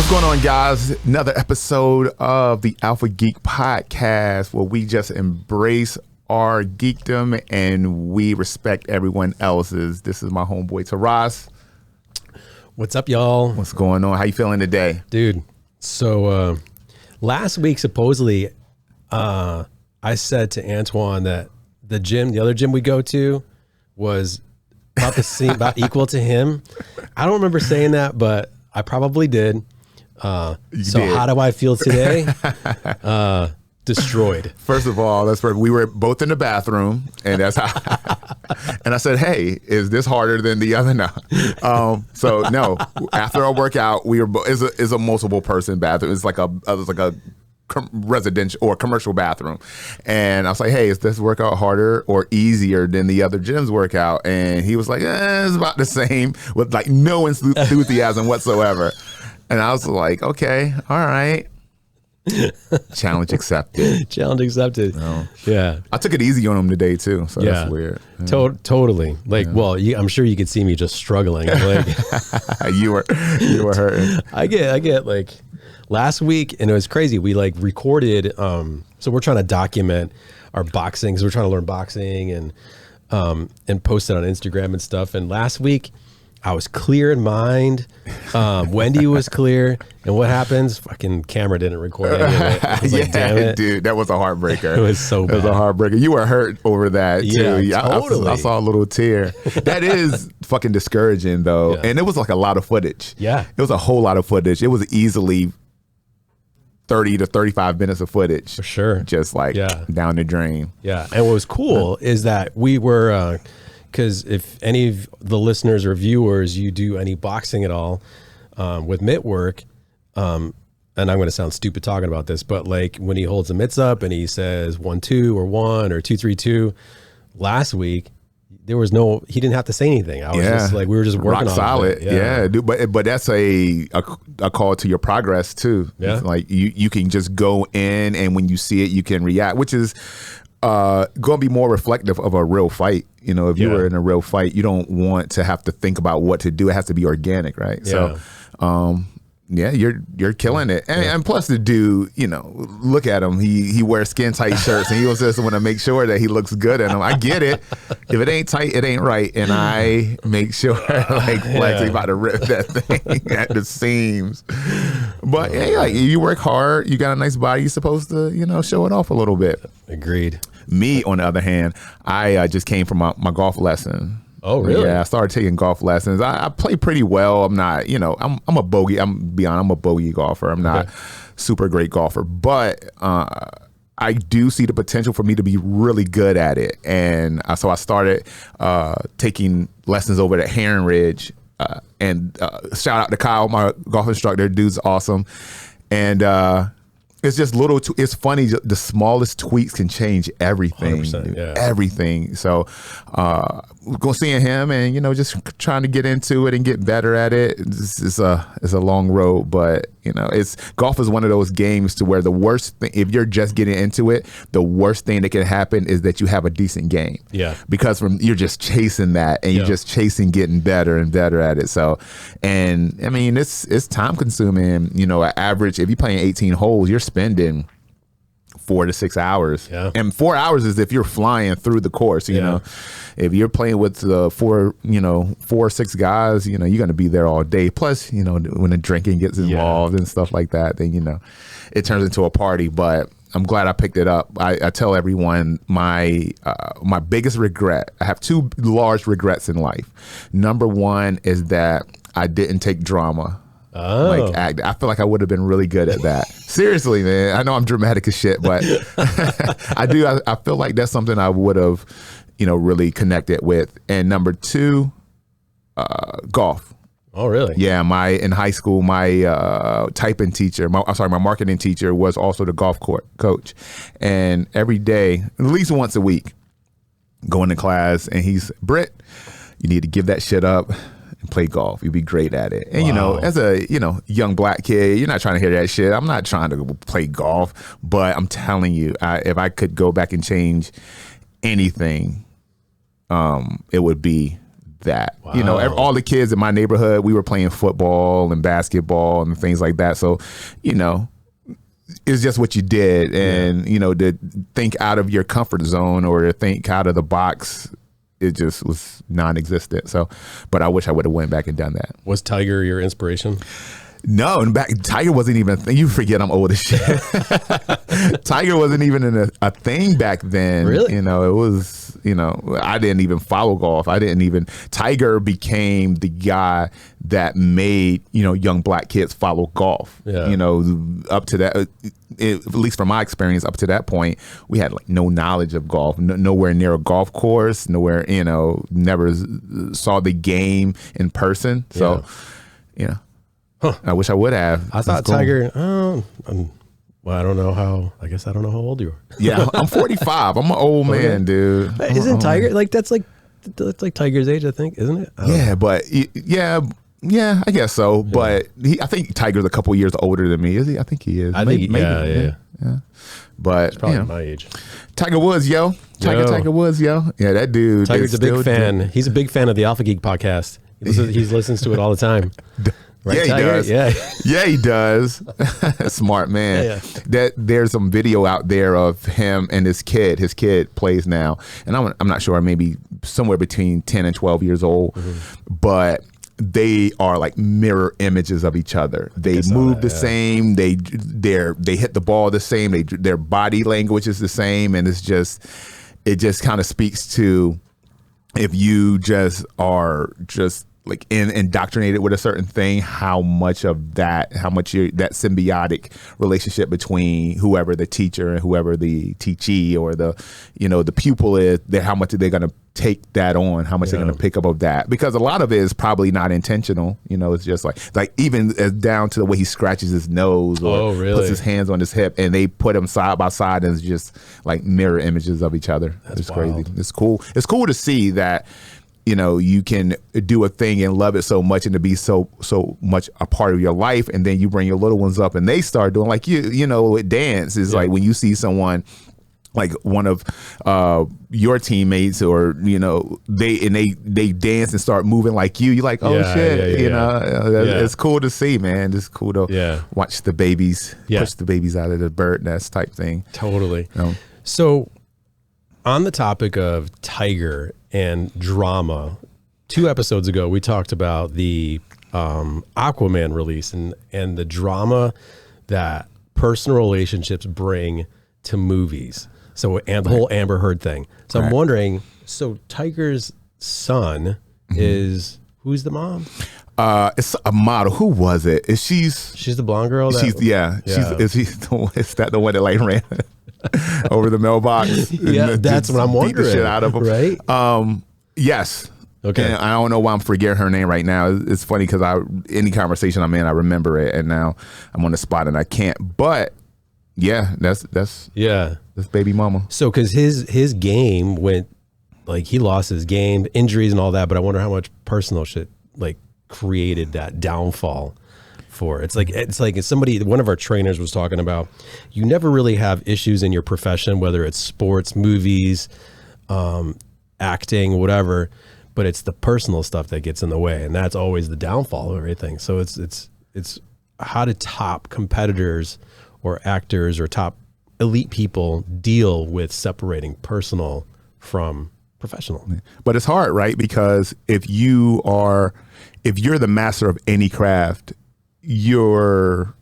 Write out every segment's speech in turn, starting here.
What's going on, guys? Another episode of the Alpha Geek Podcast where we just embrace our geekdom and we respect everyone else's. This is my homeboy Taras. What's up, y'all? What's going on? How you feeling today? Dude, so last week, supposedly, I said to Antoine that the other gym we go to was about the same, about equal to him. I don't remember saying that, but I probably did. So did. How do I feel today? Destroyed. First of all, that's perfect. We were both in the bathroom, and that's how. And I said, "Hey, is this harder than the other?" No. So no. After our workout, we were. Is a multiple person bathroom. It's like a residential or commercial bathroom, and I was like, "Hey, is this workout harder or easier than the other gym's workout?" And he was like, "It's about the same," with like no enthusiasm whatsoever. And I was like, "Okay, all right." Challenge accepted. Challenge accepted. No. Yeah. I took it easy on him today too, so that's weird. Yeah. Totally. Like, well, I'm sure you could see me just struggling. Like, you were hurting. I get like last week, and it was crazy. We like recorded. So we're trying to document our boxing. So we're trying to learn boxing and post it on Instagram and stuff. And last week, I was clear in mind. Wendy was clear. And what happens? Fucking camera didn't record any of it. I was like, damn it. Dude, that was a heartbreaker. It was so bad. It was a heartbreaker. You were hurt over that too. Yeah, totally. I saw a little tear. That is fucking discouraging though. Yeah. And it was like a lot of footage. Yeah. It was a whole lot of footage. It was easily 30 to 35 minutes of footage. For sure. Just like down the drain. Yeah. And what was cool is that we were... because if any of the listeners or viewers, you do any boxing at all with mitt work, and I'm going to sound stupid talking about this, but like when he holds the mitts up and he says 1-2 or 1 or 2-3-2, last week he didn't have to say anything. I was just like, we were just working rock on solid. it. Yeah, dude, but that's a call to your progress too. Yeah, it's like you can just go in, and when you see it, you can react, which is going to be more reflective of a real fight. You know, if you were in a real fight, you don't want to have to think about what to do. It has to be organic, right? Yeah. So, you're killing it. And plus the dude, you know, look at him. He wears skin tight shirts, and he was just want to make sure that he looks good in them. I get it. If it ain't tight, it ain't right. And I make sure like flexing about to rip that thing at the seams. But hey, like you work hard, you got a nice body, you're supposed to, you know, show it off a little bit. Agreed. Me, on the other hand, I just came from my golf lesson. Oh, really? Yeah, I started taking golf lessons. I play pretty well. I'm not, you know, I'm a bogey. I'm a bogey golfer. I'm not super great golfer, but I do see the potential for me to be really good at it. And so I started taking lessons over at Heron Ridge. And shout out to Kyle, my golf instructor. Dude's awesome. And it's just it's funny. The smallest tweaks can change everything. Everything. So go seeing him and, you know, just trying to get into it and get better at it. It's a long road, but, you know, golf is one of those games to where the worst thing, if you're just getting into it, the worst thing that can happen is that you have a decent game. Yeah. Because you're just chasing that, and you're just chasing getting better and better at it. So, and I mean, it's time consuming. You know, an average, if you're playing 18 holes, you're spending 4 to 6 hours. Yeah. And 4 hours is if you're flying through the course, you know. If you're playing with 4 or 6 guys, you know, you're going to be there all day. Plus, you know, when the drinking gets involved and stuff like that, then, you know, it turns into a party. But I'm glad I picked it up. I tell everyone my biggest regret, I have 2 large regrets in life. Number 1 is that I didn't take drama. Like act. I feel like I would have been really good at that. Seriously, man. I know I'm dramatic as shit, but I do. I feel like that's something I would have, you know, really connected with. And number 2, golf. Oh, really? Yeah. In high school, my typing teacher, my marketing teacher was also the golf coach. And every day, at least once a week, going to class, and he's, Britt, you need to give that shit up and play golf. You'd be great at it. And, you know, as a, you know, young black kid, you're not trying to hear that shit. I'm not trying to play golf, but I'm telling you, if I could go back and change anything, it would be that. Wow. All the kids in my neighborhood, we were playing football and basketball and things like that. So, it's just what you did. And, to think out of your comfort zone or to think out of the box, it just was non-existent. So, but I wish I would have went back and done that. Was Tiger your inspiration? No, Tiger wasn't even. You forget I'm old as shit. Tiger wasn't even a thing back then. Really? It was. I didn't even follow golf. Tiger became the guy that made young black kids follow golf. Yeah. Up to that, at least from my experience, up to that point, we had like no knowledge of golf. Nowhere near a golf course. Nowhere. Never saw the game in person. So, Huh. I wish I would have. I thought Tiger. I don't know how. I guess I don't know how old you are. Yeah, I'm 45. I'm an old man, dude. Isn't Tiger that's like Tiger's age? I think, isn't it? Yeah, I guess so. Yeah. But I think Tiger's a couple years older than me. Is he? I think he is. Maybe. Yeah. But he's probably my age. Tiger Woods, yo. Tiger Woods, yo. Yeah, that dude. Tiger's a big fan. He's a big fan of the Alpha Geek podcast. He listens to it all the time. Right, yeah, he Tiger? does. Yeah, he does. Smart man. Yeah. There's some video out there of him and his kid. His kid plays now, and I'm not sure, maybe somewhere between 10 and 12 years old, but they are like mirror images of each other. They move the same. They hit the ball the same. Their body language is the same, and it just kind of speaks to, if you just are just like indoctrinated with a certain thing, how much that symbiotic relationship between whoever the teacher and whoever the teachee or the pupil is, how much are they going to take that on, how much they're going to pick up of that, because a lot of it is probably not intentional. It's just like even down to the way he scratches his nose or puts his hands on his hip, and they put them side by side, and it's just like mirror images of each other. It's crazy. It's cool. It's cool to see that you can do a thing and love it so much and to be so much a part of your life, and then you bring your little ones up and they start doing like with dance is like when you see someone like one of your teammates or they dance and start moving like you're like, oh shit, it's cool to see, man. It's cool to watch the babies push the babies out of the bird nest type thing. Totally. So on the topic of Tiger and drama, 2 episodes ago we talked about the Aquaman release and the drama that personal relationships bring to movies. So, and the whole Amber Heard thing. So I'm wondering, so Tiger's son is, who's the mom? It's a model. Who was it? She's the blonde girl? Is that the one that like ran over the mailbox? Yeah, that's what I'm wondering. Beat the shit out of him. Right? Yes. Okay. And I don't know why I'm forgetting her name right now. It's funny because any conversation I'm in, I remember it, and now I'm on the spot and I can't. But yeah, that's baby mama. So because his game went, like, he lost his game, injuries and all that, but I wonder how much personal shit like created that downfall for. It's like one of our trainers was talking about, you never really have issues in your profession, whether it's sports, movies, acting, whatever, but it's the personal stuff that gets in the way, and that's always the downfall of everything. So it's how do top competitors or actors or top elite people deal with separating personal from professional? But it's hard, right? Because if you're the master of any craft, you're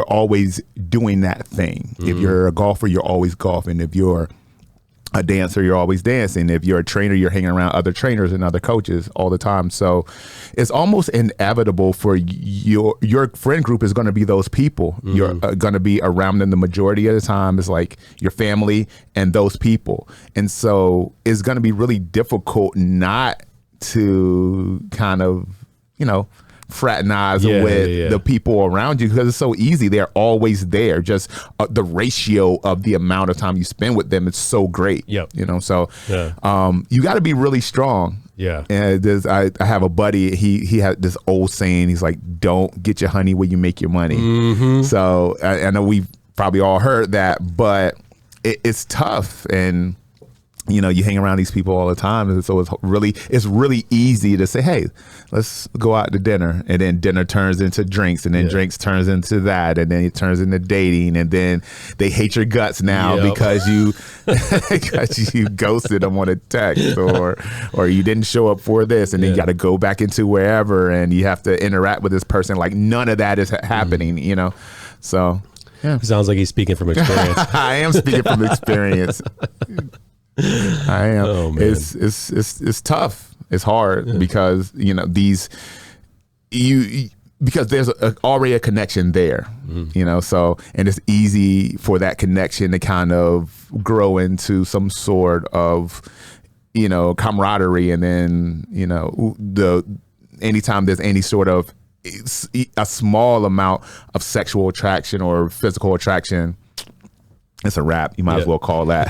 always doing that thing. If you're a golfer, you're always golfing. If you're a dancer, you're always dancing. If you're a trainer, you're hanging around other trainers and other coaches all the time. So it's almost inevitable for your friend group is going to be those people. You're going to be around them the majority of the time. It's like your family and those people. And so it's going to be really difficult not to kind of, fraternize with the people around you, because it's so easy. They're always there. Just the ratio of the amount of time you spend with them is so great. Yep. So you got to be really strong. Yeah. And I have a buddy, he had this old saying, he's like, don't get your honey where you make your money. So I know we've probably all heard that, but it's tough. And you know, you hang around these people all the time, and so it's really easy to say, hey, let's go out to dinner, and then dinner turns into drinks, and then drinks turns into that, and then it turns into dating, and then they hate your guts now because you ghosted them on a text, or you didn't show up for this, and then you got to go back into wherever, and you have to interact with this person like none of that is happening, you know. So yeah, sounds like he's speaking from experience. I am speaking from experience. I am. Oh, man. It's tough. It's hard because, you know, because there's already a connection there, you know, so, and it's easy for that connection to kind of grow into some sort of, you know, camaraderie. And then, you know, anytime there's any sort of a small amount of sexual attraction or physical attraction, it's a wrap. You might as well call that.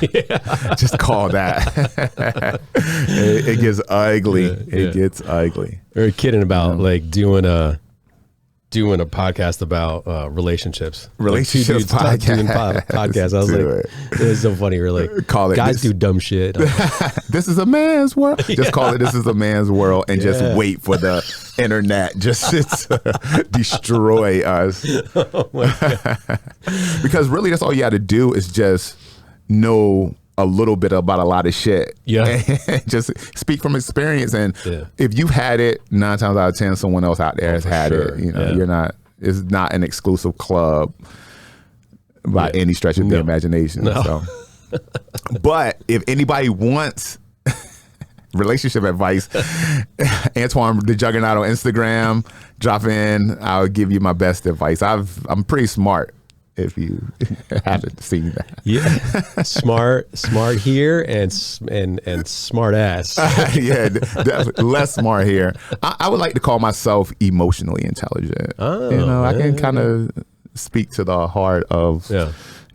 Just call that. it gets ugly. It gets ugly. We were kidding about like doing a podcast about relationships. Relationships like podcast. I was like, it was so funny. We're like, call it guys do dumb shit. This is a man's world. Just call it this is a man's world, and just wait for the internet just to destroy us. Oh my God. Because really, that's all you got to do is just know a little bit about a lot of shit. Yeah. Just speak from experience. And if you've had it, 9 times out of 10, someone else out there has had it. You know, it's not an exclusive club by any stretch of the imagination. No. So. But if anybody wants relationship advice, Antoine the Juggernaut on Instagram, drop in. I'll give you my best advice. I'm pretty smart. If you haven't seen that, smart here and smart ass. Definitely less smart here. I would like to call myself emotionally intelligent. You know, I can kind of speak to the heart of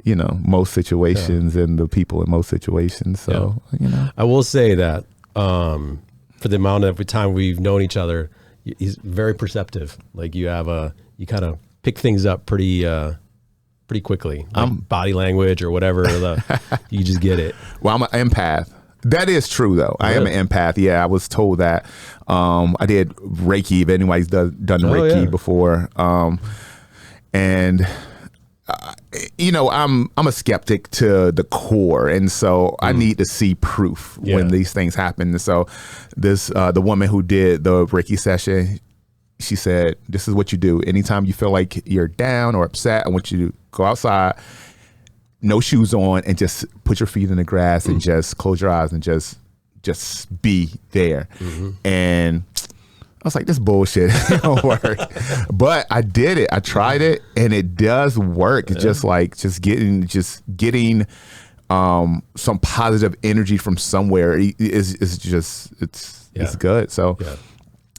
you know, most situations and the people in most situations. So you know, I will say that for the amount of time we've known each other, he's very perceptive. Like you kind of pick things up pretty quickly, like body language or whatever. You just get it. Well, I'm an empath. That is true, though. I am an empath. Yeah, I was told that. I did Reiki. If anybody's done Reiki before, and you know, I'm a skeptic to the core, and so I need to see proof when these things happen. And so the woman who did the Reiki session, she said, this is what you do. Anytime you feel like you're down or upset, I want you to go outside, no shoes on, and just put your feet in the grass and just close your eyes and just be there. And I was like, this bullshit don't work. But I did it. I tried it, and it does work. It's just getting some positive energy from somewhere it's good. So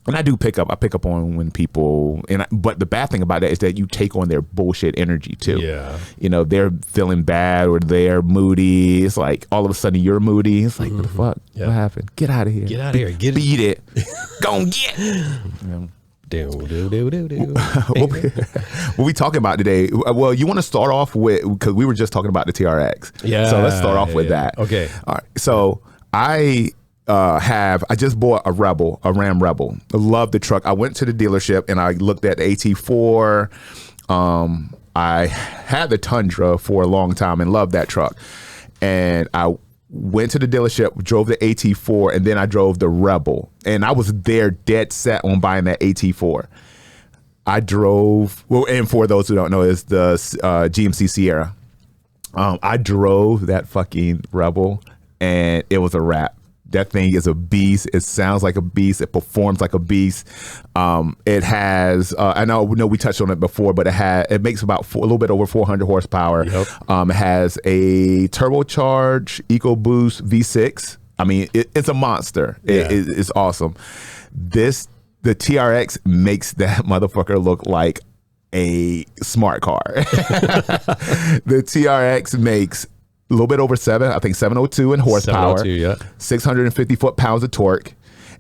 and I pick up on when people, but the bad thing about that is that you take on their bullshit energy too. Yeah. You know, they're feeling bad or they're moody. It's like all of a sudden you're moody. It's like, what the fuck? What happened? Get out of here. Get out of here. Beat it. Go get What we talking about today? Well, you want to start off with, because we were just talking about the TRX. Yeah. So let's start off with that. Okay. All right. So I just bought a Ram Rebel. I love the truck. I went to the dealership and I looked at the AT4. I had the Tundra for a long time and loved that truck. And I went to the dealership, drove the AT4, and then I drove the Rebel. And I was there dead set on buying that AT4. I drove, well, and for those who don't know, it's the GMC Sierra. I drove that fucking Rebel and it was a wrap. That thing is a beast. It sounds like a beast. It performs like a beast. It has, I know we touched on it before, but it makes about a little bit over 400 horsepower. Yep. It has a turbocharged EcoBoost V6. I mean, it's a monster. It's awesome. The TRX makes that motherfucker look like a smart car. The TRX makes a little bit over 702 in horsepower, 650 foot-pounds of torque.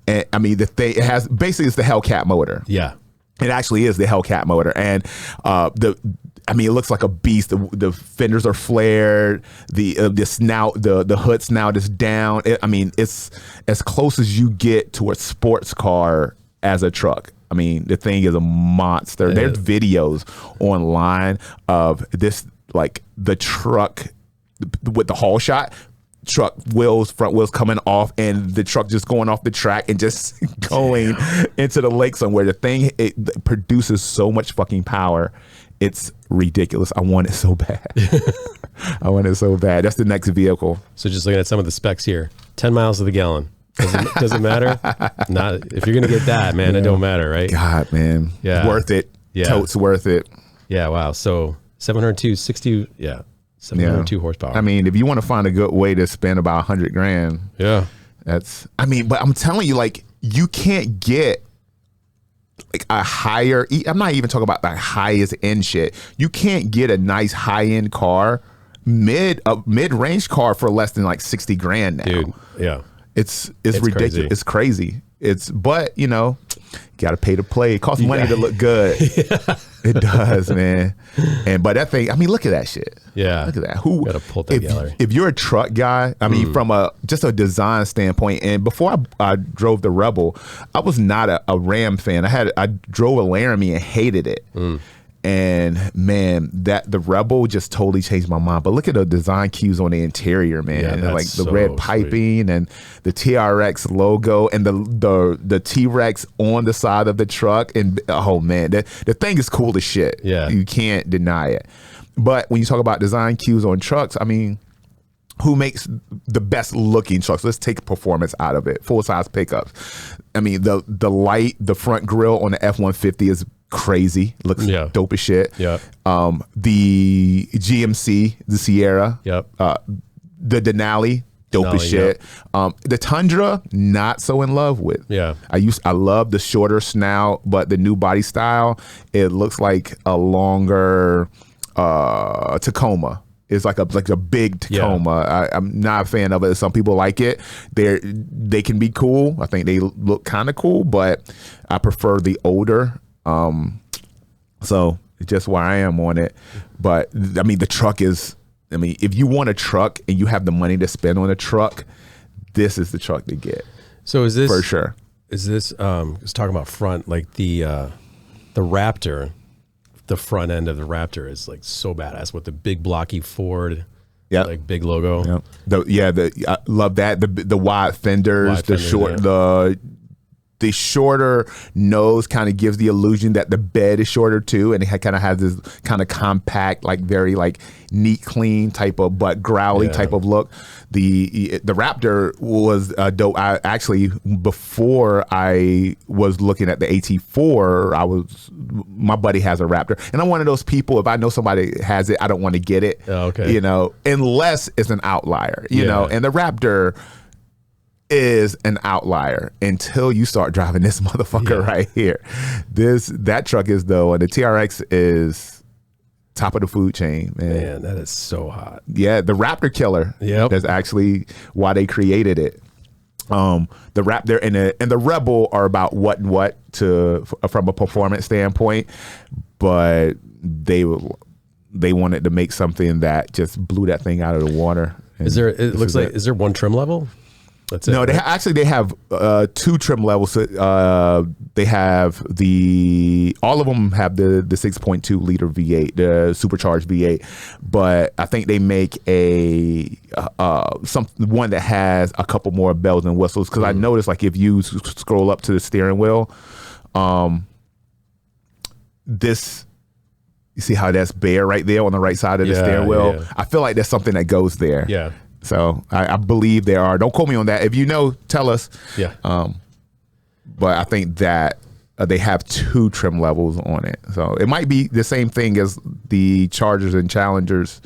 And I mean, the thing, it has, basically it's the Hellcat motor. Yeah. It actually is the Hellcat motor, and it looks like a beast. The fenders are flared. The snout, the hood snout is down. It's as close as you get to a sports car as a truck. The thing is a monster. Yeah. There's videos online of this, like the truck with the haul shot. Front wheels coming off, and the truck just going off the track and just going into the lake somewhere. The thing, it produces so much fucking power. It's ridiculous. I want it so bad. I want it so bad. That's the next vehicle. So just looking at some of the specs here, 10 miles to the gallon. Doesn't matter. Not if you're gonna get that, man. It don't matter, right? God, man. Yeah, worth it. Yeah, totes worth it. Yeah. Wow. So 702 horsepower. If you want to find a good way to spend about $100,000, yeah, that's. But I'm telling you, like, you can't get like a higher. I'm not even talking about the highest end shit. You can't get a nice high end car, mid range car for less than like $60,000 now. Dude, yeah. It's ridiculous. Crazy. It's crazy. But got to pay to play. It costs money to look good. Yeah. It does, man. But that thing, look at that shit. Yeah. Look at that. Who gotta pull that together. If you're a truck guy, from just a design standpoint, and before I drove the Rebel, I was not a Ram fan. I drove a Laramie and hated it. And man, the Rebel just totally changed my mind. But look at the design cues on the interior, man. Yeah, and like the so red piping and the TRX logo and the T-Rex on the side of the truck. And oh man, the thing is cool as shit. Yeah. You can't deny it. But when you talk about design cues on trucks, who makes the best looking trucks? Let's take performance out of it. Full size pickups. The front grille on the F-150 is crazy. Looks dope as shit. Yeah. The GMC, the Sierra. Yep. The Denali, dope as shit. Yep. The Tundra, not so in love with. Yeah. I love the shorter snout, but the new body style, it looks like a longer Tacoma. It's like a big Tacoma. Yeah. I'm not a fan of it. Some people like it. They can be cool. I think they look kind of cool, but I prefer the older. So just where I am on it. But the truck is. If you want a truck and you have the money to spend on a truck, this is the truck to get. So is this for sure? Is this? Let's talk about front, like the Raptor. The front end of the Raptor is like so badass with the big blocky Ford, like big logo. I love that. The wide fenders, the shorter nose kind of gives the illusion that the bed is shorter too, and it kind of has this kind of compact, like very like neat, clean type of, but growly type of look. The Raptor was dope. I actually, before I was looking at the AT4, my buddy has a Raptor, and I'm one of those people. If I know somebody has it, I don't want to get it. Oh, okay. Unless it's an outlier. And the Raptor is an outlier until you start driving this motherfucker right here. That truck is though, and the TRX is top of the food chain, man. Man, that is so hot. Yeah, the Raptor killer. Yep. That's actually why they created it. The Raptor and the Rebel are about what from a performance standpoint, but they wanted to make something that just blew that thing out of the water. Is there one trim level? That's it, no, right? they have two trim levels. They have all of them have the 6.2 liter V8, the supercharged V8, but I think they make one that has a couple more bells and whistles. Because I noticed, like, if you scroll up to the steering wheel, you see how that's bare right there on the right side of the steering wheel. Yeah. I feel like there's something that goes there. Yeah. So I believe there are. Don't quote me on that. If you know, tell us. Yeah. But I think that they have two trim levels on it. So it might be the same thing as the Chargers and Challengers.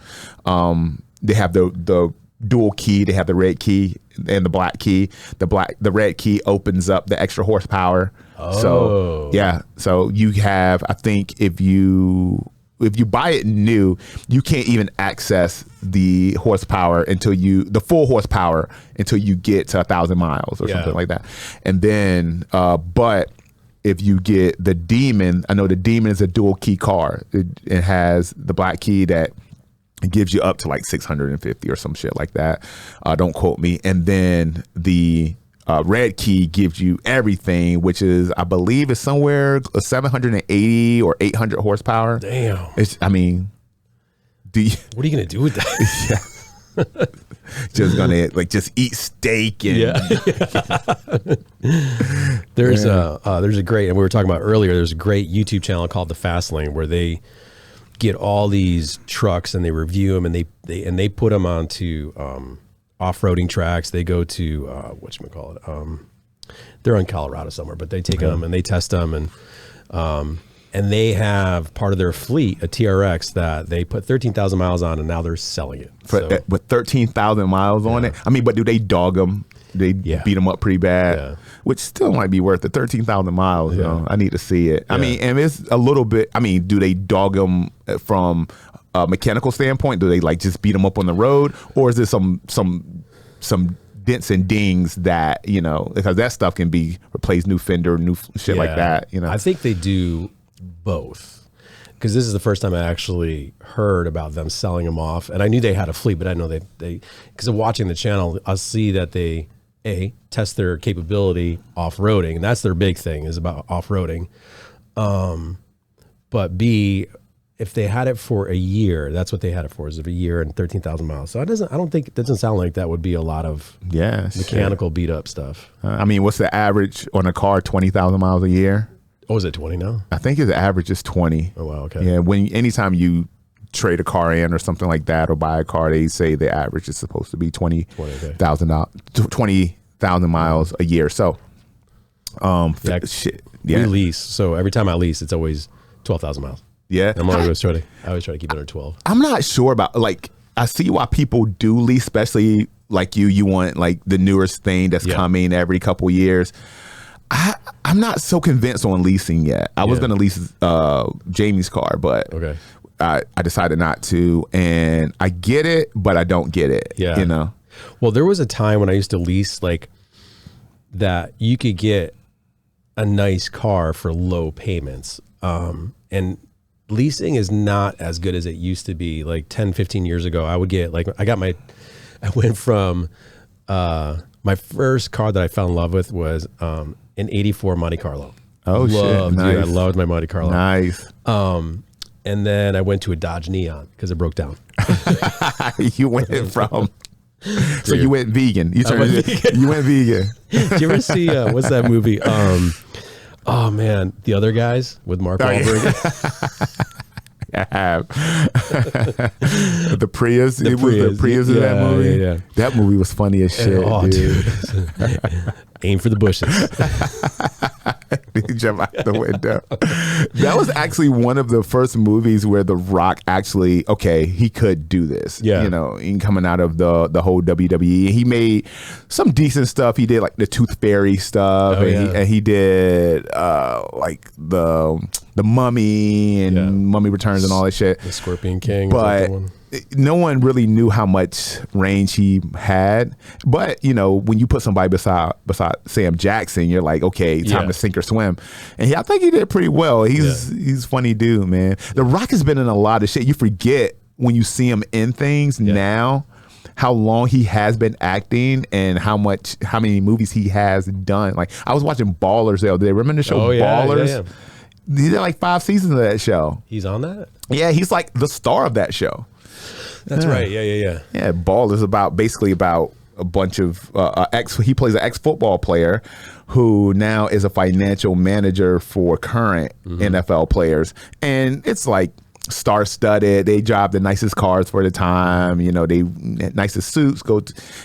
They have the dual key. They have the red key and the black key. The red key opens up the extra horsepower. Oh. So yeah. So you have, I think if you buy it new, you can't even access the horsepower the full horsepower until you get to 1,000 miles or something like that. And then, but if you get the Demon, I know the Demon is a dual key car. It has the black key that gives you up to like 650 or some shit like that. Don't quote me. And then the red key gives you everything, which is, I believe, is somewhere 780 or 800 horsepower. Damn. What are you gonna do with that? Yeah. Just gonna just eat steak and There's a great, and we were talking about earlier, there's a great YouTube channel called The Fast Lane where they get all these trucks and they review them, and they put them onto off-roading tracks. They go to whatchamacallit, they're in Colorado somewhere, but they take them and they test them, and they have part of their fleet, a TRX, that they put 13,000 miles on, and now they're selling it. With 13,000 miles on it. I mean, but do they dog them? They beat them up pretty bad, which still might be worth it. 13,000 miles. You know, I need to see it. I mean, and it's a little bit. I mean, do they dog them from a mechanical standpoint? Do they just beat them up on the road, or is there some dents and dings that, because that stuff can be replaced, new fender, new shit like that. I think they do both, because this is the first time I actually heard about them selling them off, and I knew they had a fleet, but I know they because of watching the channel, I see that they test their capability off-roading, and that's their big thing, is about off-roading. But B, if they had it for a year, that's what they had it for, is of a year and 13,000 miles. So it doesn't sound like that would be a lot of mechanical beat up stuff. I mean, what's the average on a car? 20,000 miles a year. Oh, is it 20 now? I think the average is 20. Oh, wow. Okay. Yeah. Anytime you trade a car in or something like that, or buy a car, they say the average is supposed to be 20,000 miles a year. So, we lease. So every time I lease, it's always 12,000 miles. Yeah. I always try to keep it under 12. I'm not sure about, I see why people do lease, especially like you want the newest thing that's coming every couple years. I'm not so convinced on leasing yet. I was going to lease Jamie's car, but I decided not to. And I get it, but I don't get it. Yeah. Well, there was a time when I used to lease that you could get a nice car for low payments. And leasing is not as good as it used to be. 10, 15 years ago, I would get I went from my first car that I fell in love with was an 84 Monte Carlo. Oh, shit. Nice. Dude, I loved my Monte Carlo. Nice. And then I went to a Dodge Neon because it broke down. You went from... So you went vegan. You went vegan. Did you ever see, what's that movie? Oh, man. The Other Guys with Mark Wahlberg. I have. The Prius. It was the Prius in that movie. Yeah. That movie was funny as shit. Oh, dude. Aim for the bushes. He jumped out the window. That was actually one of the first movies where The Rock actually, he could do this. Yeah. Coming out of the whole WWE. He made some decent stuff. He did the Tooth Fairy stuff. And he did the Mummy and Mummy Returns and all that shit. The Scorpion King. But no one really knew how much range he had. But, when you put somebody beside Sam Jackson, you're like, okay, time to sink or swim. And I think he did pretty well. He's a funny dude, man. The Rock has been in a lot of shit. You forget when you see him in things now, how long he has been acting and how many movies he has done. I was watching Ballers the other day. Remember the show Ballers? Yeah. He did 5 seasons of that show. He's on that? Yeah, he's the star of that show. That's right. Yeah. Yeah, Ball is basically about a bunch of he plays an ex-football player who now is a financial manager for current NFL players. And it's star-studded. They drive the nicest cars for the time, they nicest suits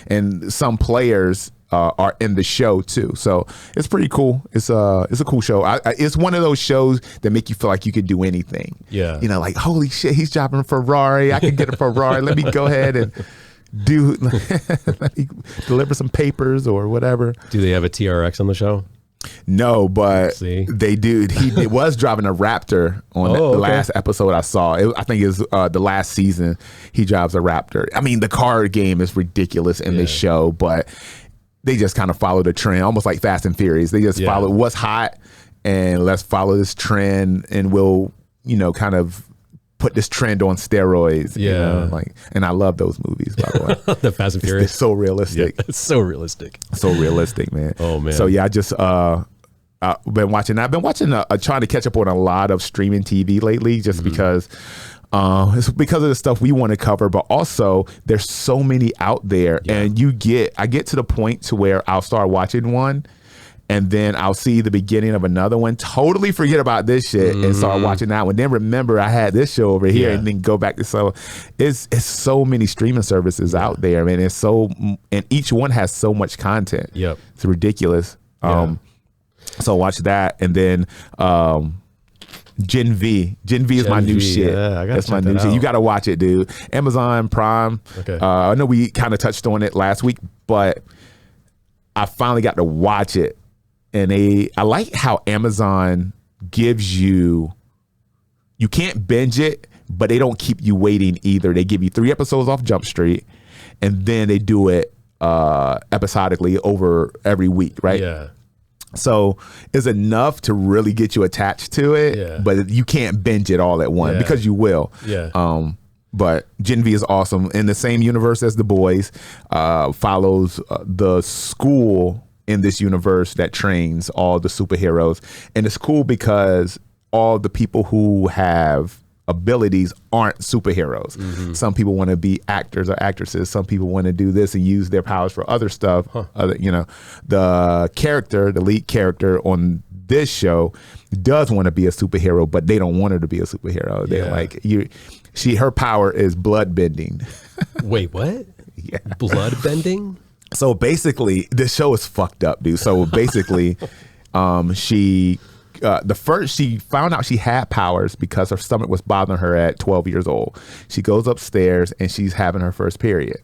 and some players are in the show too. So it's pretty cool. It's a cool show. It's one of those shows that make you feel like you could do anything. Yeah. Holy shit, he's driving a Ferrari. I could get a Ferrari. Let me go ahead and let me deliver some papers or whatever. Do they have a TRX on the show? No, but they do. He was driving a Raptor on the last episode I saw. I think it's the last season. He drives a Raptor. I mean, the car game is ridiculous in this show, but they just kind of follow the trend, almost like Fast and Furious. They just follow what's hot and let's follow this trend, and we'll, kind of put this trend on steroids. Like, and I love those movies, by the way. The Fast and Furious. It's so realistic. Yeah, it's so realistic. So realistic, man. Oh man. So yeah, I just I've been watching, trying to catch up on a lot of streaming TV lately, just because it's because of the stuff we want to cover, but also there's so many out there, and I get to the point to where I'll start watching one, and then I'll see the beginning of another one, totally forget about this shit, and start watching that one. Then remember I had this show over here, and then go back to it's so many streaming services out there, man. And each one has so much content. Yep, it's ridiculous. So watch that, and then Gen V. Gen V is my new shit. Yeah, that's my new shit. You got to watch it, dude. Amazon Prime. Okay. I know we kind of touched on it last week, but I finally got to watch it. And I like how Amazon gives you can't binge it, but they don't keep you waiting either. They give you 3 episodes off Jump Street, and then they do it episodically over every week, right? Yeah. So it's enough to really get you attached to it, but you can't binge it all at once because you will. Yeah. But Gen V is awesome. In the same universe as The Boys, follows the school in this universe that trains all the superheroes. And it's cool because all the people who have abilities aren't superheroes. Some people want to be actors or actresses. Some people want to do this and use their powers for other stuff. The lead character on this show does want to be a superhero, but they don't want her to be a superhero. They're like, her power is blood bending. Wait, what? Yeah. Blood bending? So basically, this show is fucked up, dude. So basically, she found out she had powers because her stomach was bothering her at 12 years old. She goes upstairs and she's having her first period.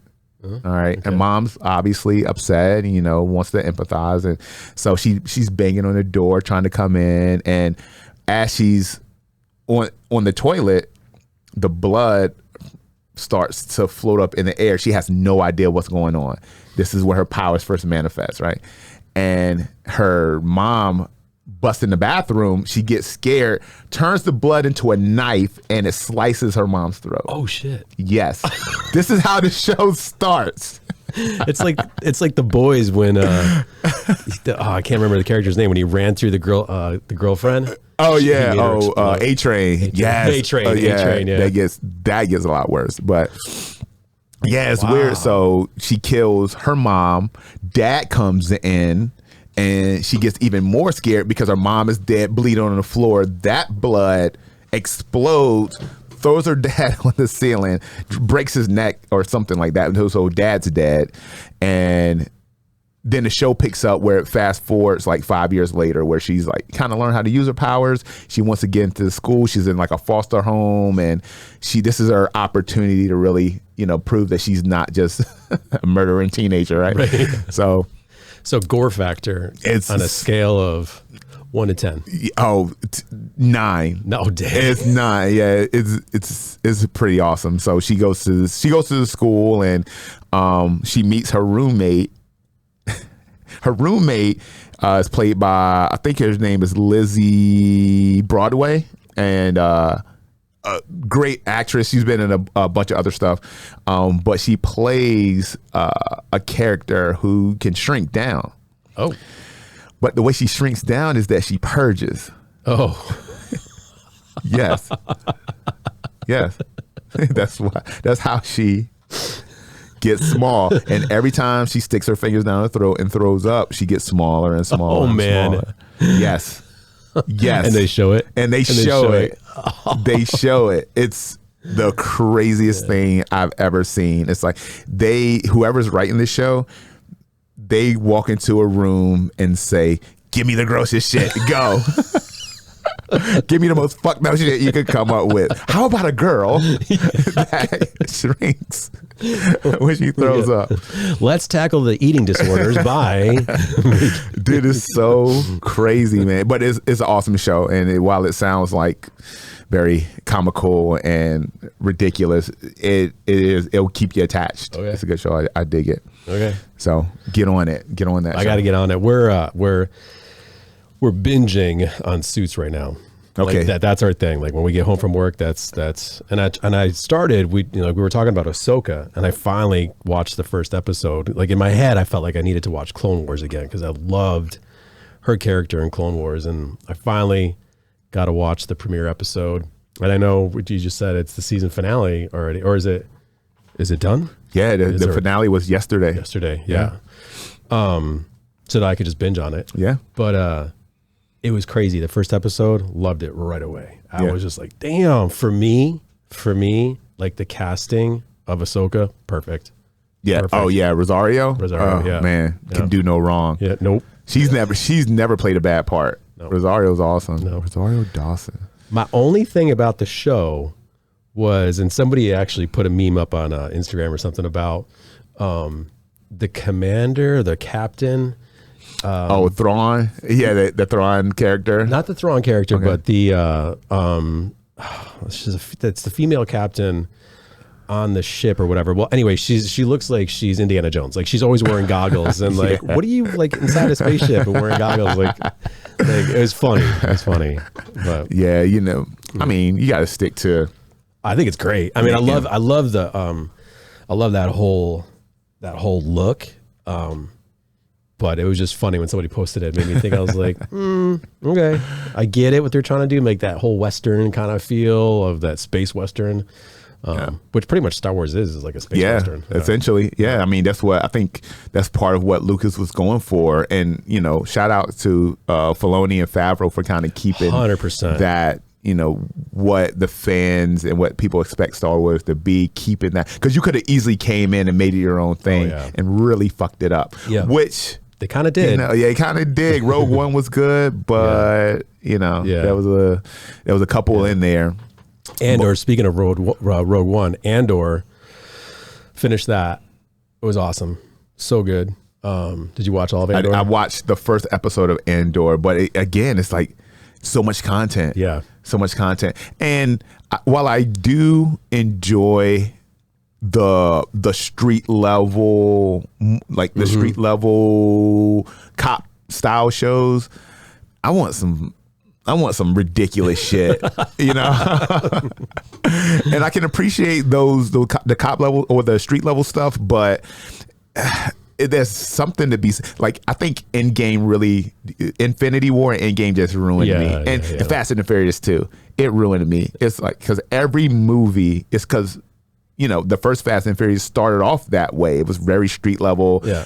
All right. Okay. And mom's obviously upset, wants to empathize. And so she's banging on the door, trying to come in. And as she's on the toilet, the blood starts to float up in the air. She has no idea what's going on. This is where her powers first manifest, right? And her mom busts in the bathroom. She gets scared, turns the blood into a knife, and it slices her mom's throat. Oh shit! Yes, this is how the show starts. It's like The Boys when I can't remember the character's name when he ran through the girlfriend. Oh yeah, A-Train. Yes, A-Train. A-Train. Yeah, that gets a lot worse, but. Yeah, it's weird. So she kills her mom. Dad comes in, and she gets even more scared because her mom is dead, bleeding on the floor. That blood explodes, throws her dad on the ceiling, breaks his neck or something like that. So dad's dead. And then the show picks up where it fast forwards like 5 years later, where she's like kind of learned how to use her powers. She wants to get into the school. She's in like a foster home, and this is her opportunity to really, prove that she's not just a murdering teenager, right? So gore factor, it's on a scale of 1 to 10. 9. No, damn. It's 9. Yeah, it's pretty awesome. So she goes to the school, and she meets her roommate. Her roommate is played by, I think her name is Lizzie Broadway, and a great actress. She's been in a bunch of other stuff, but she plays a character who can shrink down. Oh. But the way she shrinks down is that she purges. Oh. Yes. Yes. That's how she gets small, and every time she sticks her fingers down her throat and throws up, she gets smaller and smaller. Oh man! Smaller. Yes, and they show it. They show it. They show it. It's the craziest thing I've ever seen. It's like whoever's writing this show, they walk into a room and say, "Give me the grossest shit. Go." Give me the most fucked up shit you could come up with. How about a girl that shrinks when she throws up? Let's tackle the eating disorders by... Dude, it's so crazy, man. But it's an awesome show. And while it sounds like very comical and ridiculous, it'll keep you attached. Okay. It's a good show. I dig it. Okay. So get on it. Get on that show. I got to get on it. we're binging on Suits right now. Okay. Like that's our thing. Like when we get home from work, that's and I started, we were talking about Ahsoka, and I finally watched the first episode. Like in my head, I felt like I needed to watch Clone Wars again because I loved her character in Clone Wars, and I finally got to watch the premiere episode. And I know what you just said, it's the season finale already, or is it done? Yeah, the finale was yesterday. Yesterday, yeah. So that I could just binge on it. Yeah. But it was crazy. The first episode, loved it right away. I was just like, damn, for me, like the casting of Ahsoka, perfect. Yeah. Perfect. Oh yeah, Rosario, yeah. Man, can do no wrong. Yeah, nope. She's never played a bad part. Nope. Rosario's awesome. Nope. Rosario Dawson. My only thing about the show was, and somebody actually put a meme up on Instagram or something about the commander, the captain. Thrawn. Yeah, the Thrawn character. Not the Thrawn character, but the that's the female captain on the ship or whatever. Well, anyway, she looks like she's Indiana Jones. Like she's always wearing goggles and like, what are you like inside a spaceship and wearing goggles? Like it was funny. It was funny. But yeah, I mean, you got to stick to. I think it's great. I mean, I love that whole look. But it was just funny when somebody posted it. It made me think, I was like, okay, I get it, what they're trying to do, make that whole Western kind of feel of that space Western, which pretty much Star Wars is like a space Western. Essentially. Yeah. I mean, that's part of what Lucas was going for. And, shout out to Filoni and Favreau for kind of keeping 100% that, what the fans and what people expect Star Wars to be, keeping that. Because you could have easily came in and made it your own thing and really fucked it up. Yeah. Which... They kind of did. It kind of did. Rogue One was good, but there was a couple in there. Andor, speaking of Rogue One, Andor finished that. It was awesome. So good. Did you watch all of Andor? I watched the first episode of Andor, but it's like so much content. Yeah. So much content. And while I do enjoy the street level, like the street level cop style shows, I want some ridiculous shit, and I can appreciate the cop level or the street level stuff, but there's something to be like. I think Infinity War and Endgame just ruined me, and Fast and the Furious too. It ruined me. It's like because every movie is because. The first Fast and Furious started off that way. It was very street level. Yeah.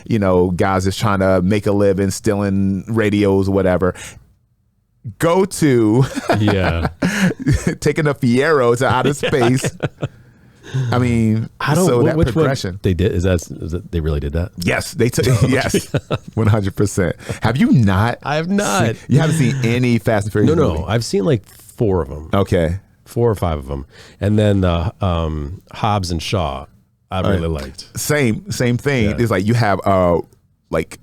Guys just trying to make a living, stealing radios or whatever. Go to taking a Fiero to outer space. I mean, that progression. One they did is that they really did that? Yes, they took. Yes, 100%. Have you not? I have not. You haven't seen any Fast and Furious? No. I've seen like 4 of them. Okay. 4 or 5 of them, and then the Hobbs and Shaw I really liked. Same thing. Yeah. It's like you have like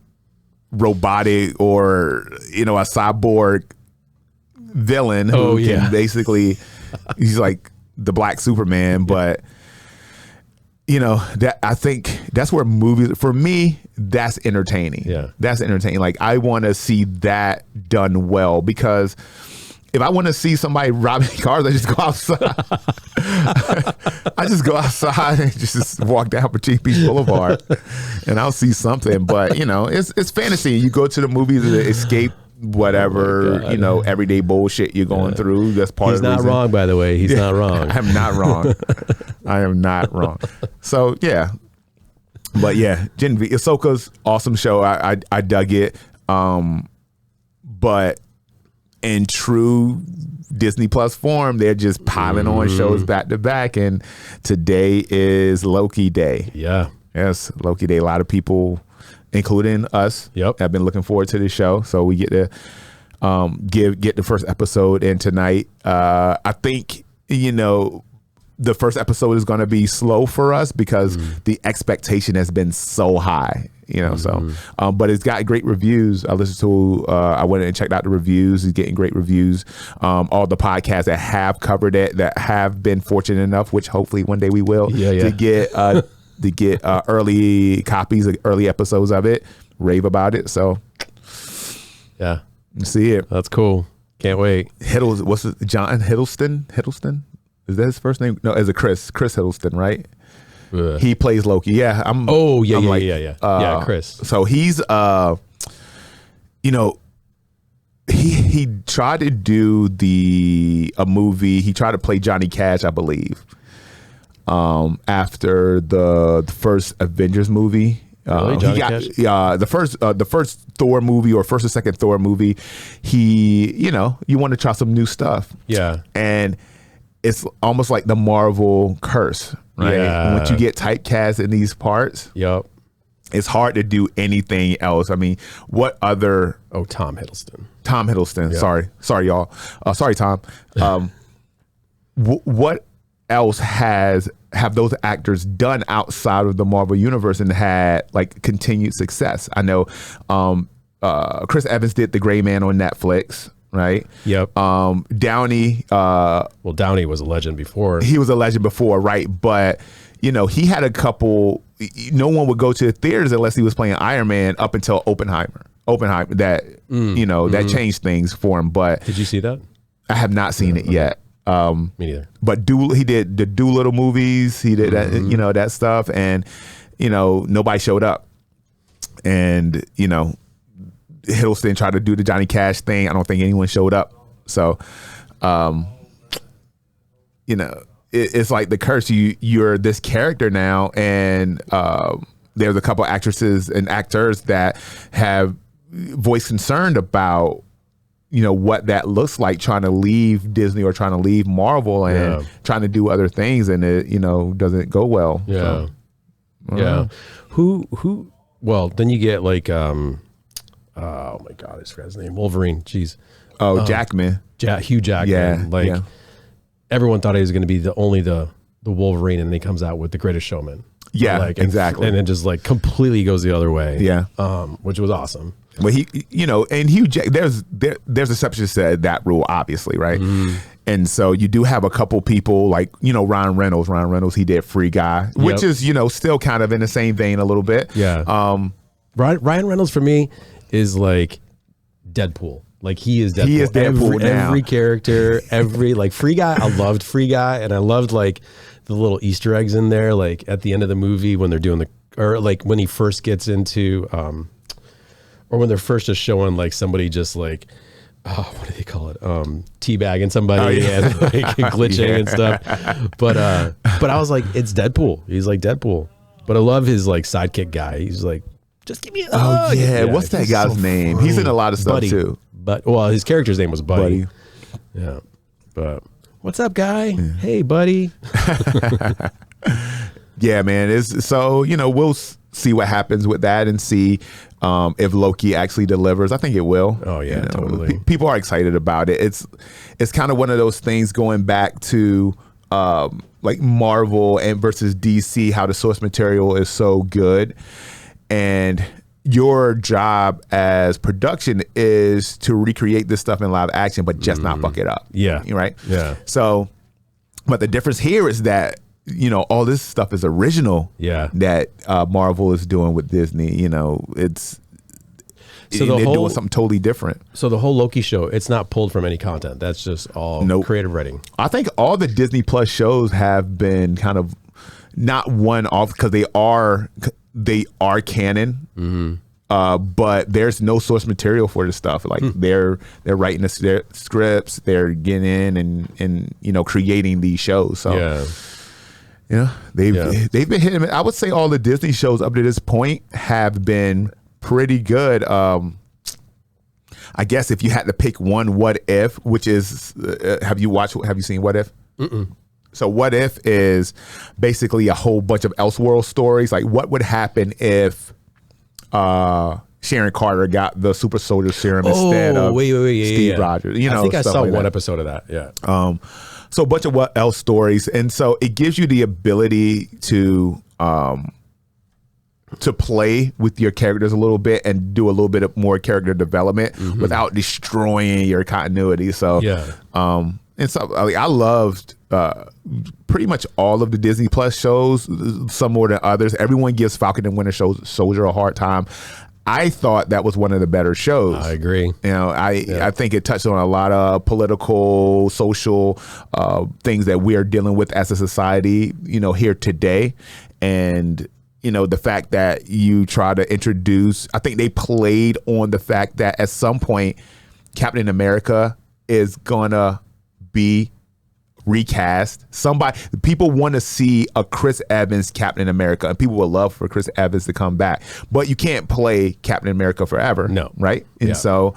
robotic or a cyborg villain who can basically he's like the Black Superman, but that I think that's where movies for me that's entertaining. Yeah, that's entertaining. Like I want to see that done well because. If I want to see somebody robbing cars, I just go outside. I just go outside and just walk down Virginia Beach Boulevard, and I'll see something. But it's fantasy. You go to the movies to escape whatever everyday bullshit you're going through. That's part of the reason. He's not wrong, by the way. He's not wrong. I'm not wrong. I am not wrong. So yeah, but yeah, Gen V, Ahsoka's awesome show. I dug it. But. In true Disney Plus form, they're just piling on shows back to back, and today is Loki Day. Yeah, yes, Loki Day. A lot of people, including us, have been looking forward to this show. So we get to get the first episode in tonight. I think the first episode is going to be slow for us because the expectation has been so high. So, but it's got great reviews. I went and checked out the reviews. It's getting great reviews. All the podcasts that have covered it, that have been fortunate enough, which hopefully one day we will, to get early copies, early episodes of it, rave about it. So, yeah, See it. That's cool. Can't wait. What's it? John Hiddleston? Hiddleston? Is that his first name? No, as a Chris Hiddleston, right? He plays Loki. Yeah. Yeah, Chris. So he's he tried to do a movie. He tried to play Johnny Cash, I believe. After the first Avengers movie. Really? The first Thor movie or first or second Thor movie, you want to try some new stuff. Yeah. And it's almost like the Marvel curse, right? Yeah. Once you get typecast in these parts, yep, it's hard to do anything else. I mean, what other... Oh, Tom Hiddleston. Yep. Sorry, y'all. Sorry, Tom. What else have those actors done outside of the Marvel universe and had like continued success? I know Chris Evans did The Gray Man on Netflix, right? Yep. Downey. Well, Downey was a legend before. He was a legend before, right? But he had a couple. No one would go to the theaters unless he was playing Iron Man up until Oppenheimer. That that changed things for him. But did you see that? I have not seen it yet. Me neither. But he did the Doolittle movies. He did that, that stuff, and nobody showed up. And Hiddleston tried to do the Johnny Cash thing. I don't think anyone showed up. So, it's like the curse. You're this character now, and there's a couple actresses and actors that have voiced concern about what that looks like, trying to leave Disney or trying to leave Marvel and trying to do other things, and it doesn't go well. Yeah. So, Who well, then you get like oh my god, I forgot his name. Wolverine. Jeez. Jackman. Hugh Jackman. Yeah. Everyone thought he was going to be the Wolverine, and then he comes out with The Greatest Showman. Yeah, exactly. And it just like completely goes the other way. Yeah. Which was awesome. But and Hugh there's exceptions to that rule, obviously, right? And so you do have a couple people like, Ryan Reynolds. Ryan Reynolds, he did Free Guy, which is, still kind of in the same vein a little bit. Yeah. Ryan Reynolds for me is like Deadpool. Like he is Deadpool. He is Deadpool now. Every character, like Free Guy. I loved Free Guy, and I loved like the little Easter eggs in there, like at the end of the movie when they're doing or like when he first gets into, or when they're first just showing like somebody just like, what do they call it? Teabagging somebody and like glitching and stuff. But I was like, it's Deadpool. He's like Deadpool. But I love his like sidekick guy. He's like, just give me a hug. Yeah. What's that guy's name? Funny. He's in a lot of stuff too. But his character's name was Buddy. Yeah. But what's up, guy? Yeah. Hey, buddy. Yeah, man. We'll see what happens with that and see if Loki actually delivers. I think it will. Oh yeah, totally. People are excited about it. It's kind of one of those things going back to like Marvel and versus DC, how the source material is so good, and your job as production is to recreate this stuff in live action, but just not fuck it up. Yeah. Right? Yeah. So, but the difference here is that, all this stuff is original. Yeah. That Marvel is doing with Disney. They're doing something totally different. So the whole Loki show, it's not pulled from any content. That's just all creative writing. I think all the Disney Plus shows have been kind of not one off because they are canon. Mm-hmm. But there's no source material for this stuff. Like they're writing their scripts, they're getting in and creating these shows. So they've been hitting. I would say all the Disney shows up to this point have been pretty good. I guess if you had to pick one, What If, which is have you seen What If? Mm-mm. So What If is basically a whole bunch of Elseworld stories. Like what would happen if Sharon Carter got the super soldier serum instead of Steve Rogers. I think I saw like one episode of that. Yeah. So a bunch of what else stories, and so it gives you the ability to play with your characters a little bit and do a little bit of more character development without destroying your continuity. So and so I loved pretty much all of the Disney Plus shows, some more than others. Everyone gives Falcon and Winter Soldier a hard time. I thought that was one of the better shows. I agree. You know, I think it touched on a lot of political, social things that we are dealing with as a society, you know, here today. And, you know, the fact that you try to introduce, I think they played on the fact that at some point Captain America is gonna be recast. People want to see a Chris Evans Captain America, and people would love for Chris Evans to come back, but you can't play Captain America forever. No. Right? And so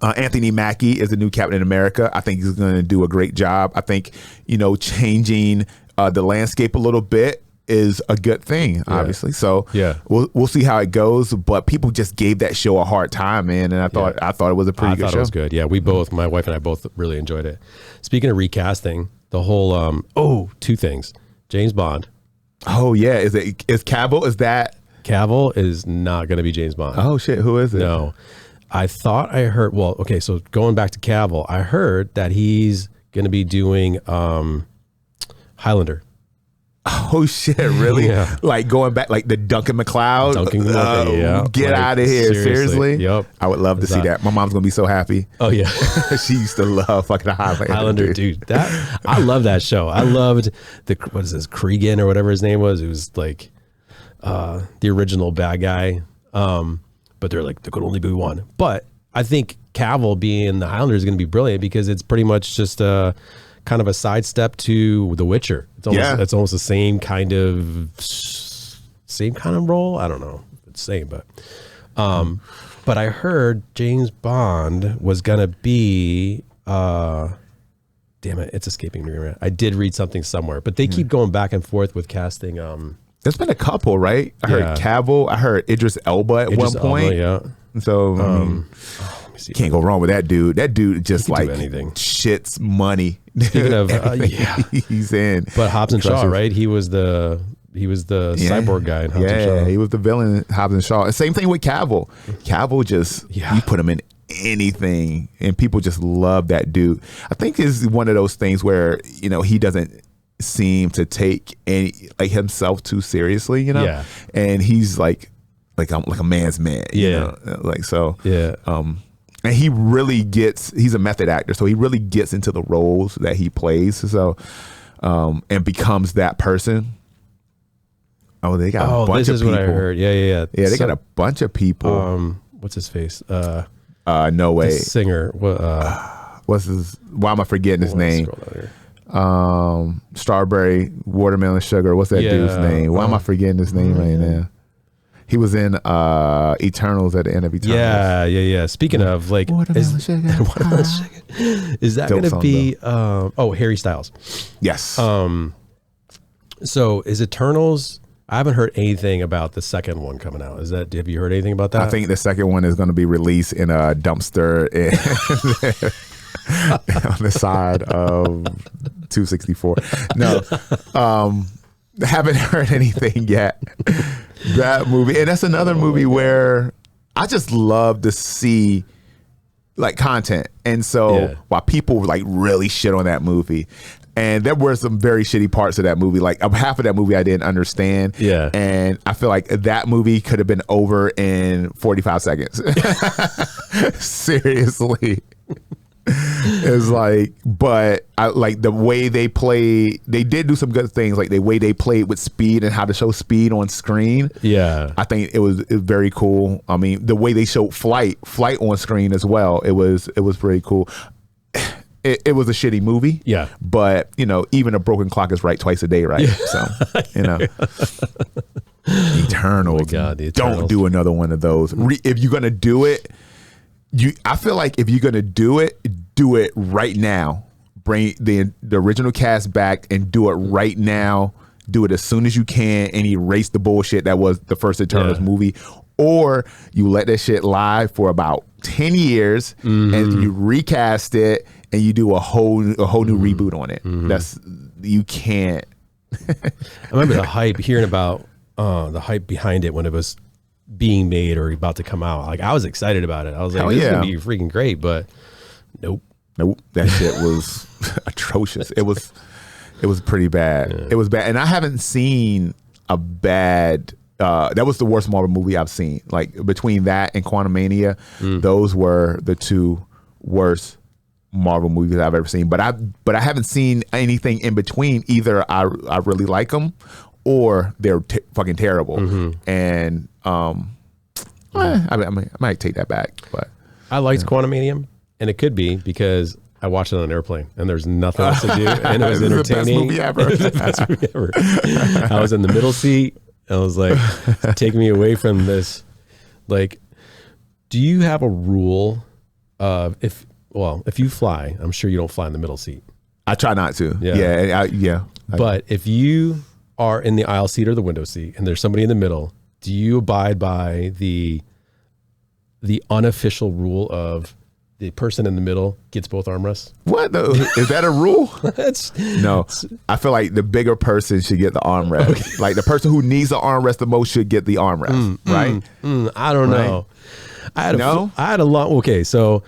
Anthony Mackie is the new Captain America. I think he's going to do a great job. I think, you know, changing the landscape a little bit is a good thing, obviously. So we'll see how it goes. But people just gave that show a hard time, man. And I thought it was a pretty good show. It was good. Yeah, my wife and I both really enjoyed it. Speaking of recasting, the whole two things. James Bond. Oh yeah, is Cavill? Is that Cavill is not going to be James Bond? Oh shit, who is it? No, I thought I heard. Well, okay, so going back to Cavill, I heard that he's going to be doing Highlander. Oh shit, really? Yeah. Like going back, like the Duncan McLeod. Get out of here. Seriously? Yep. I would love to see that. My mom's gonna be so happy. Oh yeah. She used to love fucking Highlander, dude. I love that show. I loved what is this, Cregan or whatever his name was. It was like the original bad guy. But they're like, there could only be one. But I think Cavill being the Highlander is gonna be brilliant because it's pretty much just kind of a sidestep to The Witcher. It's almost the same kind of role. I don't know if it's same, but I heard James Bond was gonna be damn it, it's escaping me right now. I did read something somewhere, but they keep going back and forth with casting. There's been a couple, right? I heard Cavill. I heard Idris Elba at one point. So I mean, can't go wrong with that dude. That dude just like shits money. Speaking of, he's in. But Hobbs and Shaw, right? He was the cyborg guy in Hobbs and Shaw. He was the villain in Hobbs and Shaw. Same thing with Cavill. Cavill just you put him in anything, and people just love that dude. I think it's one of those things where, you know, he doesn't seem to take any like himself too seriously, you know, and he's like a man's man, you know, like so. And he really he's a method actor, so he really gets into the roles that he plays. So, and becomes that person. Oh, they got a bunch of people. What I heard. Yeah. They got a bunch of people. What's his face? No way. Singer. What's his? Why am I forgetting his name? Strawberry, watermelon sugar. What's that dude's name? Why am I forgetting his name right now? He was in Eternals at the end of Eternals. Yeah. Speaking of like, is that going to be Harry Styles? Yes. So is Eternals? I haven't heard anything about the second one coming out. Have you heard anything about that? I think the second one is going to be released in a dumpster on the side of 264. No, haven't heard anything yet. That movie, and that's another movie where I just love to see like content, and so while people like really shit on that movie, and there were some very shitty parts of that movie, like half of that movie I didn't understand, and I feel like that movie could have been over in 45 seconds. Seriously. It's like, but I like the way they play. They did do some good things, like the way they played with speed and how to show speed on screen. I think it was very cool. I mean, the way they showed flight on screen as well. It was pretty cool. It was a shitty movie. But you know, even a broken clock is right twice a day, right? So you know. Eternals. Don't do another one of those. If you're gonna do it. I feel like if you're gonna do it right now. Bring the original cast back and do it right now. Do it as soon as you can and erase the bullshit that was the first Eternals movie. Or you let that shit lie for about 10 years and you recast it and you do a whole new reboot on it. You can't. I remember the hype, hearing about the hype behind it when it was being made or about to come out. Like, I was excited about it. I was like, this is gonna be freaking great, but nope. That shit was atrocious. It was pretty bad. It was bad, and I haven't seen a bad that was the worst Marvel movie I've seen. Like between that and Quantumania, those were the two worst Marvel movies I've ever seen. But I haven't seen anything in between. Either I really like them, or they're fucking terrible. And I might take that back. But I liked Quantumania, and it could be because I watched it on an airplane, and there's nothing else to do, and it was entertaining. The best movie ever. I was in the middle seat. I was like, take me away from this. Like, do you have a rule of if you fly, I'm sure you don't fly in the middle seat. I try not to. Yeah. But if you are in the aisle seat or the window seat, and there's somebody in the middle, do you abide by the unofficial rule of the person in the middle gets both armrests? What? Is that a rule? No. I feel like the bigger person should get the armrest. Okay. Like the person who needs the armrest the most should get the armrest, right? I don't know. I had a long. Okay, so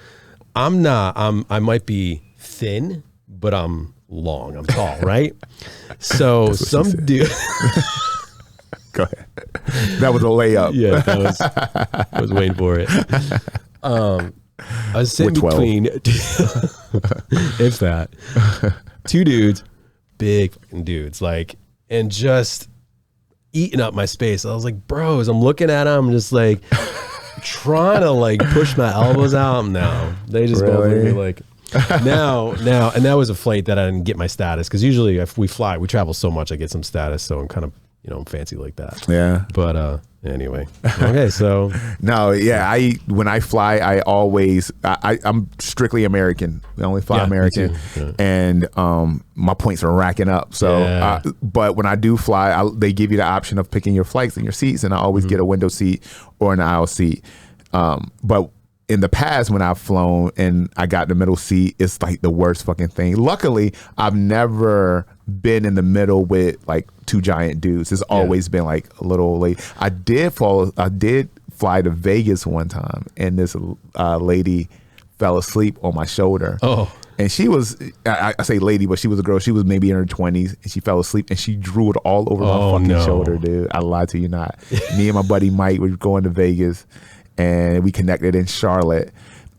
I might be thin, but I'm long. I'm tall, right? So some dude. Go ahead. That was a layup. Yeah, I was waiting for it. I was sitting between, if that, two dudes, big fucking dudes, like, and just eating up my space. I was like, bros, I'm looking at them, just like trying to like push my elbows out. No, they just both look at me like, now, and that was a flight that I didn't get my status, because usually if we fly, we travel so much, I get some status, so I'm kind of, I'm fancy like that. Yeah. But anyway, okay, so no, yeah, when I fly, I'm strictly American. I only fly American, and my points are racking up. So, but when I do fly, they give you the option of picking your flights and your seats, and I always get a window seat or an aisle seat. But in the past, when I've flown and I got the middle seat, it's like the worst fucking thing. Luckily, I've never been in the middle with like two giant dudes. It's always been like a little late. I did fly to Vegas one time, and this lady fell asleep on my shoulder. Oh. And she was, I say lady, but she was a girl. She was maybe in her 20s, and she fell asleep, and she drooled all over my fucking shoulder, dude. I lied to you not. Me and my buddy Mike were going to Vegas, and we connected in Charlotte,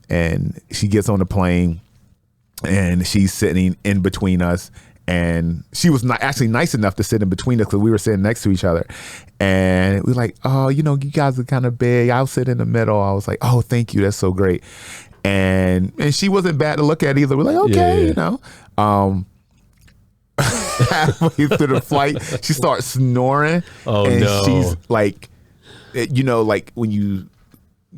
and she gets on the plane, and she's sitting in between us, and she was not actually nice enough to sit in between us because we were sitting next to each other, and we were like, oh, you guys are kind of big, I'll sit in the middle. I was like, oh, thank you, that's so great. And she wasn't bad to look at either. We're like, okay, halfway through the flight, she starts snoring. Oh, and no. She's like, like when you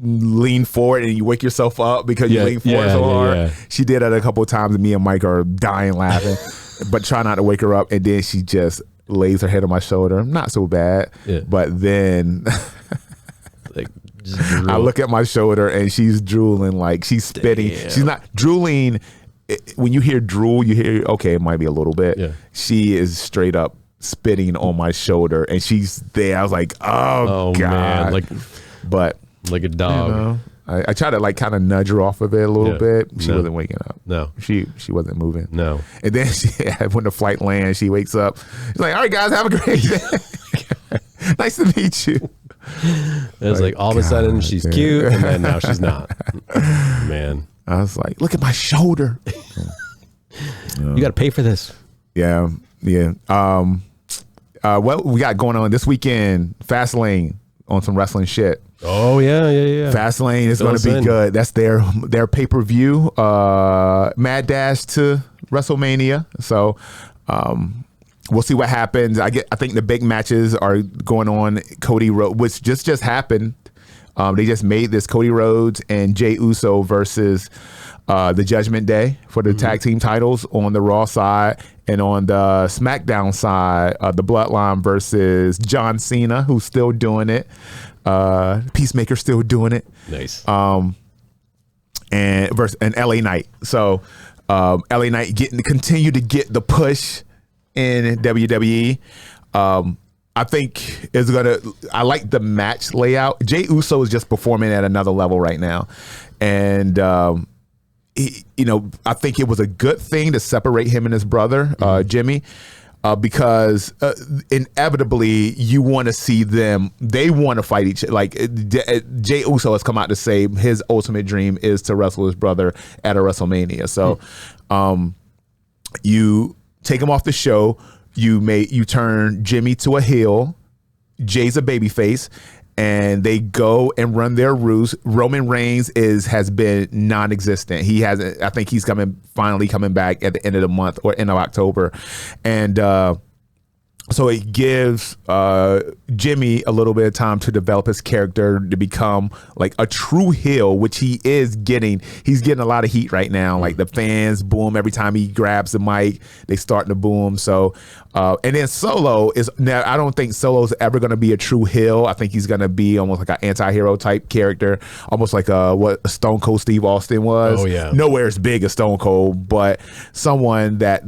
lean forward and you wake yourself up because you lean forward so hard. Yeah. She did it a couple of times, and me and Mike are dying laughing, but try not to wake her up. And then she just lays her head on my shoulder. Not so bad, but then like, I look at my shoulder and she's drooling, like she's spitting. Damn. She's not drooling. When you hear drool, you hear, okay, it might be a little bit. Yeah. She is straight up spitting on my shoulder, and she's there. I was like, oh God. Man. But like a dog. I tried to like kind of nudge her off of it a little bit. She wasn't waking up. No. She wasn't moving. No. And then when the flight lands, she wakes up. She's like, all right, guys, have a great day. Nice to meet you. It was like all of a sudden she's cute, and then now she's not. Man. I was like, look at my shoulder. You got to pay for this. Yeah. What we got going on this weekend? Fastlane on some wrestling shit. Oh yeah. Fastlane is going to be good. That's their pay-per-view. Mad Dash to WrestleMania. So we'll see what happens. I think the big matches are going on. Cody Rhodes, which just happened. They just made this Cody Rhodes and Jey Uso versus the Judgment Day for the tag team titles on the Raw side, and on the SmackDown side, the Bloodline versus John Cena, who's still doing it. Peacemaker still doing it. Nice. And LA Knight. So LA Knight continue to get the push in WWE. I think I like the match layout. Jey Uso is just performing at another level right now. And, I think it was a good thing to separate him and his brother, Jimmy. because inevitably you want to see them. They want to fight each. Like Jey Uso has come out to say his ultimate dream is to wrestle his brother at a WrestleMania. So, you take him off the show. You turn Jimmy to a heel. Jay's a babyface. And they go and run their ruse. Roman Reigns has been non-existent. He hasn't. I think he's finally coming back at the end of the month or end of October, and so it gives Jimmy a little bit of time to develop his character to become like a true heel, which he is getting. He's getting a lot of heat right now. Like the fans boo him every time he grabs the mic. They starting to boo him. So, and then Solo is now. I don't think Solo's ever going to be a true heel. I think he's going to be almost like an anti-hero type character, almost like what Stone Cold Steve Austin was. Oh yeah, nowhere as big as Stone Cold, but someone that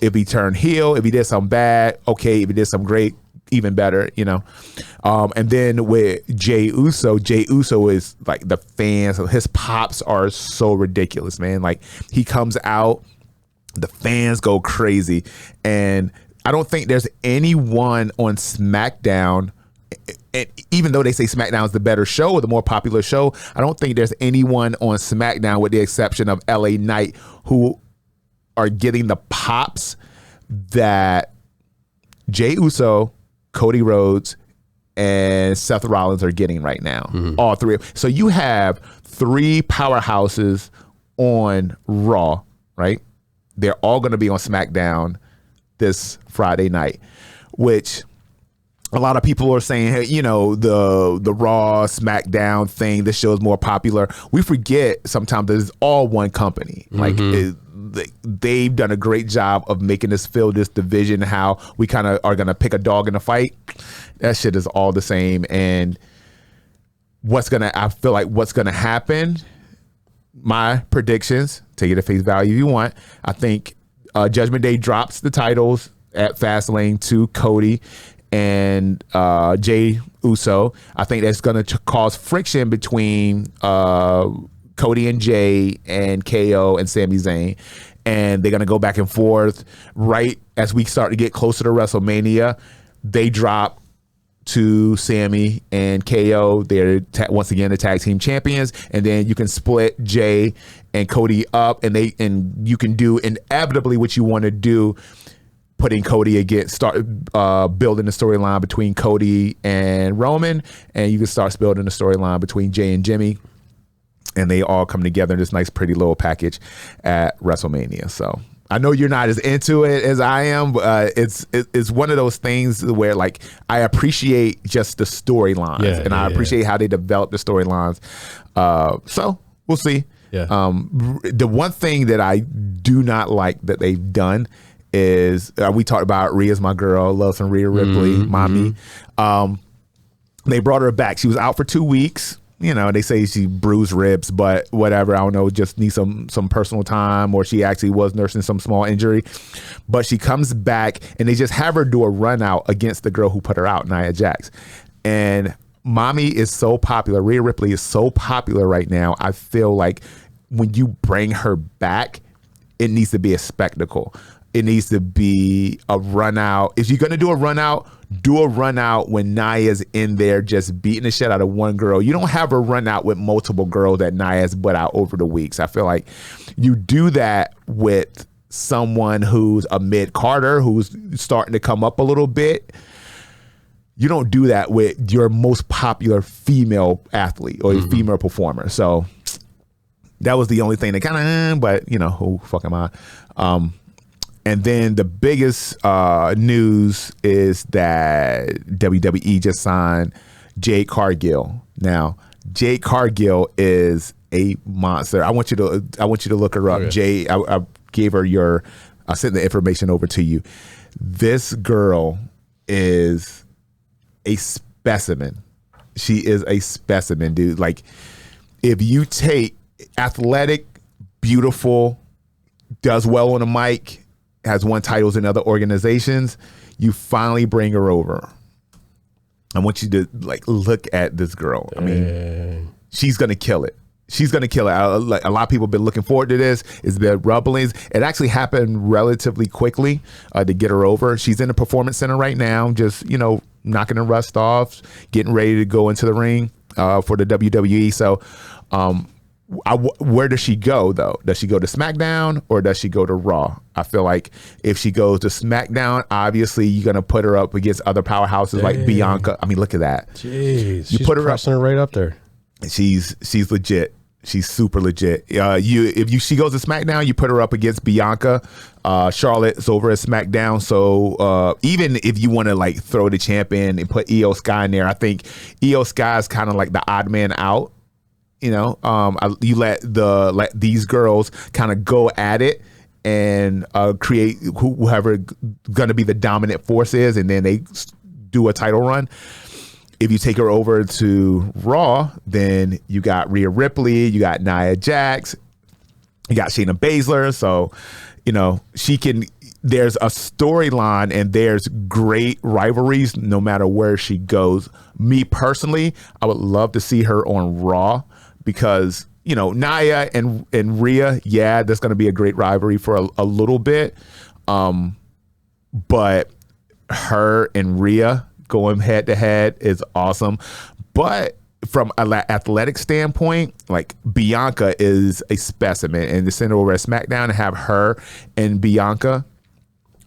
if he turned heel, if he did something bad. Okay, if he did some great, even better, and then with Jey Uso is like the fans. His pops are so ridiculous, man. Like he comes out, the fans go crazy, and I don't think there's anyone on SmackDown. And even though they say SmackDown is the better show or the more popular show, I don't think there's anyone on SmackDown, with the exception of LA Knight, who are getting the pops that Jey Uso, Cody Rhodes, and Seth Rollins are getting right now. All three. So you have three powerhouses on Raw, right? They're all going to be on SmackDown this Friday night, which a lot of people are saying, hey, the Raw SmackDown thing, this show is more popular. We forget sometimes that it's all one company. Like they've done a great job of making us feel this division, how we kind of are going to pick a dog in a fight. That shit is all the same. And I feel like what's going to happen, my predictions, take it at face value if you want. I think Judgment Day drops the titles at Fastlane to Cody and Jey Uso. I think that's going to cause friction between Cody and Jay and KO and Sami Zayn, and they're going to go back and forth. Right as we start to get closer to WrestleMania, they drop to Sami and KO. They're once again the tag team champions, and then you can split Jay and Cody up, and you can do inevitably what you want to do, putting Cody against, start building the storyline between Cody and Roman, and you can start building the storyline between Jay and Jimmy. And they all come together in this nice, pretty little package at WrestleMania. So I know you're not as into it as I am, but it's one of those things where like I appreciate just the storylines, I appreciate how they develop the storylines. So we'll see. Yeah. The one thing that I do not like that they've done is we talked about Rhea's my girl, love some Rhea Ripley, mommy. They brought her back. She was out for 2 weeks. They say she bruised ribs, but whatever. I don't know, just need some personal time, or she actually was nursing some small injury. But she comes back, and they just have her do a run out against the girl who put her out, Nia Jax. And mommy is so popular. Rhea Ripley is so popular right now. I feel like when you bring her back, it needs to be a spectacle. It needs to be a run out. If you're going to do a run out, do a run out when Nia's in there just beating the shit out of one girl. You don't have a run out with multiple girls that Nia's put out over the weeks. I feel like you do that with someone who's a mid-carder, who's starting to come up a little bit. You don't do that with your most popular female athlete or your female performer. So that was the only thing that kind of, but who fuck am I? And then the biggest news is that WWE just signed Jade Cargill. Now, Jade Cargill is a monster. I want you to look her up. Okay. Jade, I gave her I sent the information over to you. This girl is a specimen. She is a specimen, dude. Like, if you take athletic, beautiful, does well on a mic, has won titles in other organizations, you finally bring her over. I want you to look at this girl. I mean, she's gonna kill it. She's going to kill it. A lot of people have been looking forward to this. It's been rumblings. It actually happened relatively quickly to get her over. She's in the Performance Center right now, just, knocking the rust off, getting ready to go into the ring for the WWE. So where does she go, though? Does she go to SmackDown or does she go to Raw? I feel like if she goes to SmackDown, obviously you're going to put her up against other powerhouses like Bianca. I mean, look at that. Jeez, she's put her pressing her right up there. She's legit. She's super legit. She goes to SmackDown, you put her up against Bianca. Charlotte's over at SmackDown. So even if you want to like throw the champ in and put Io Sky in there, I think Io Sky is kind of like the odd man out. You let these girls kind of go at it and create whoever going to be the dominant force is, and then they do a title run. If you take her over to Raw, then you got Rhea Ripley, you got Nia Jax, you got Shayna Baszler. So, she can, there's a storyline and there's great rivalries no matter where she goes. Me personally, I would love to see her on Raw because, Nia and Rhea, yeah, there's going to be a great rivalry for a little bit. But her and Rhea going head to head is awesome. But from an athletic standpoint, like Bianca is a specimen, and to send her over at SmackDown and have her and Bianca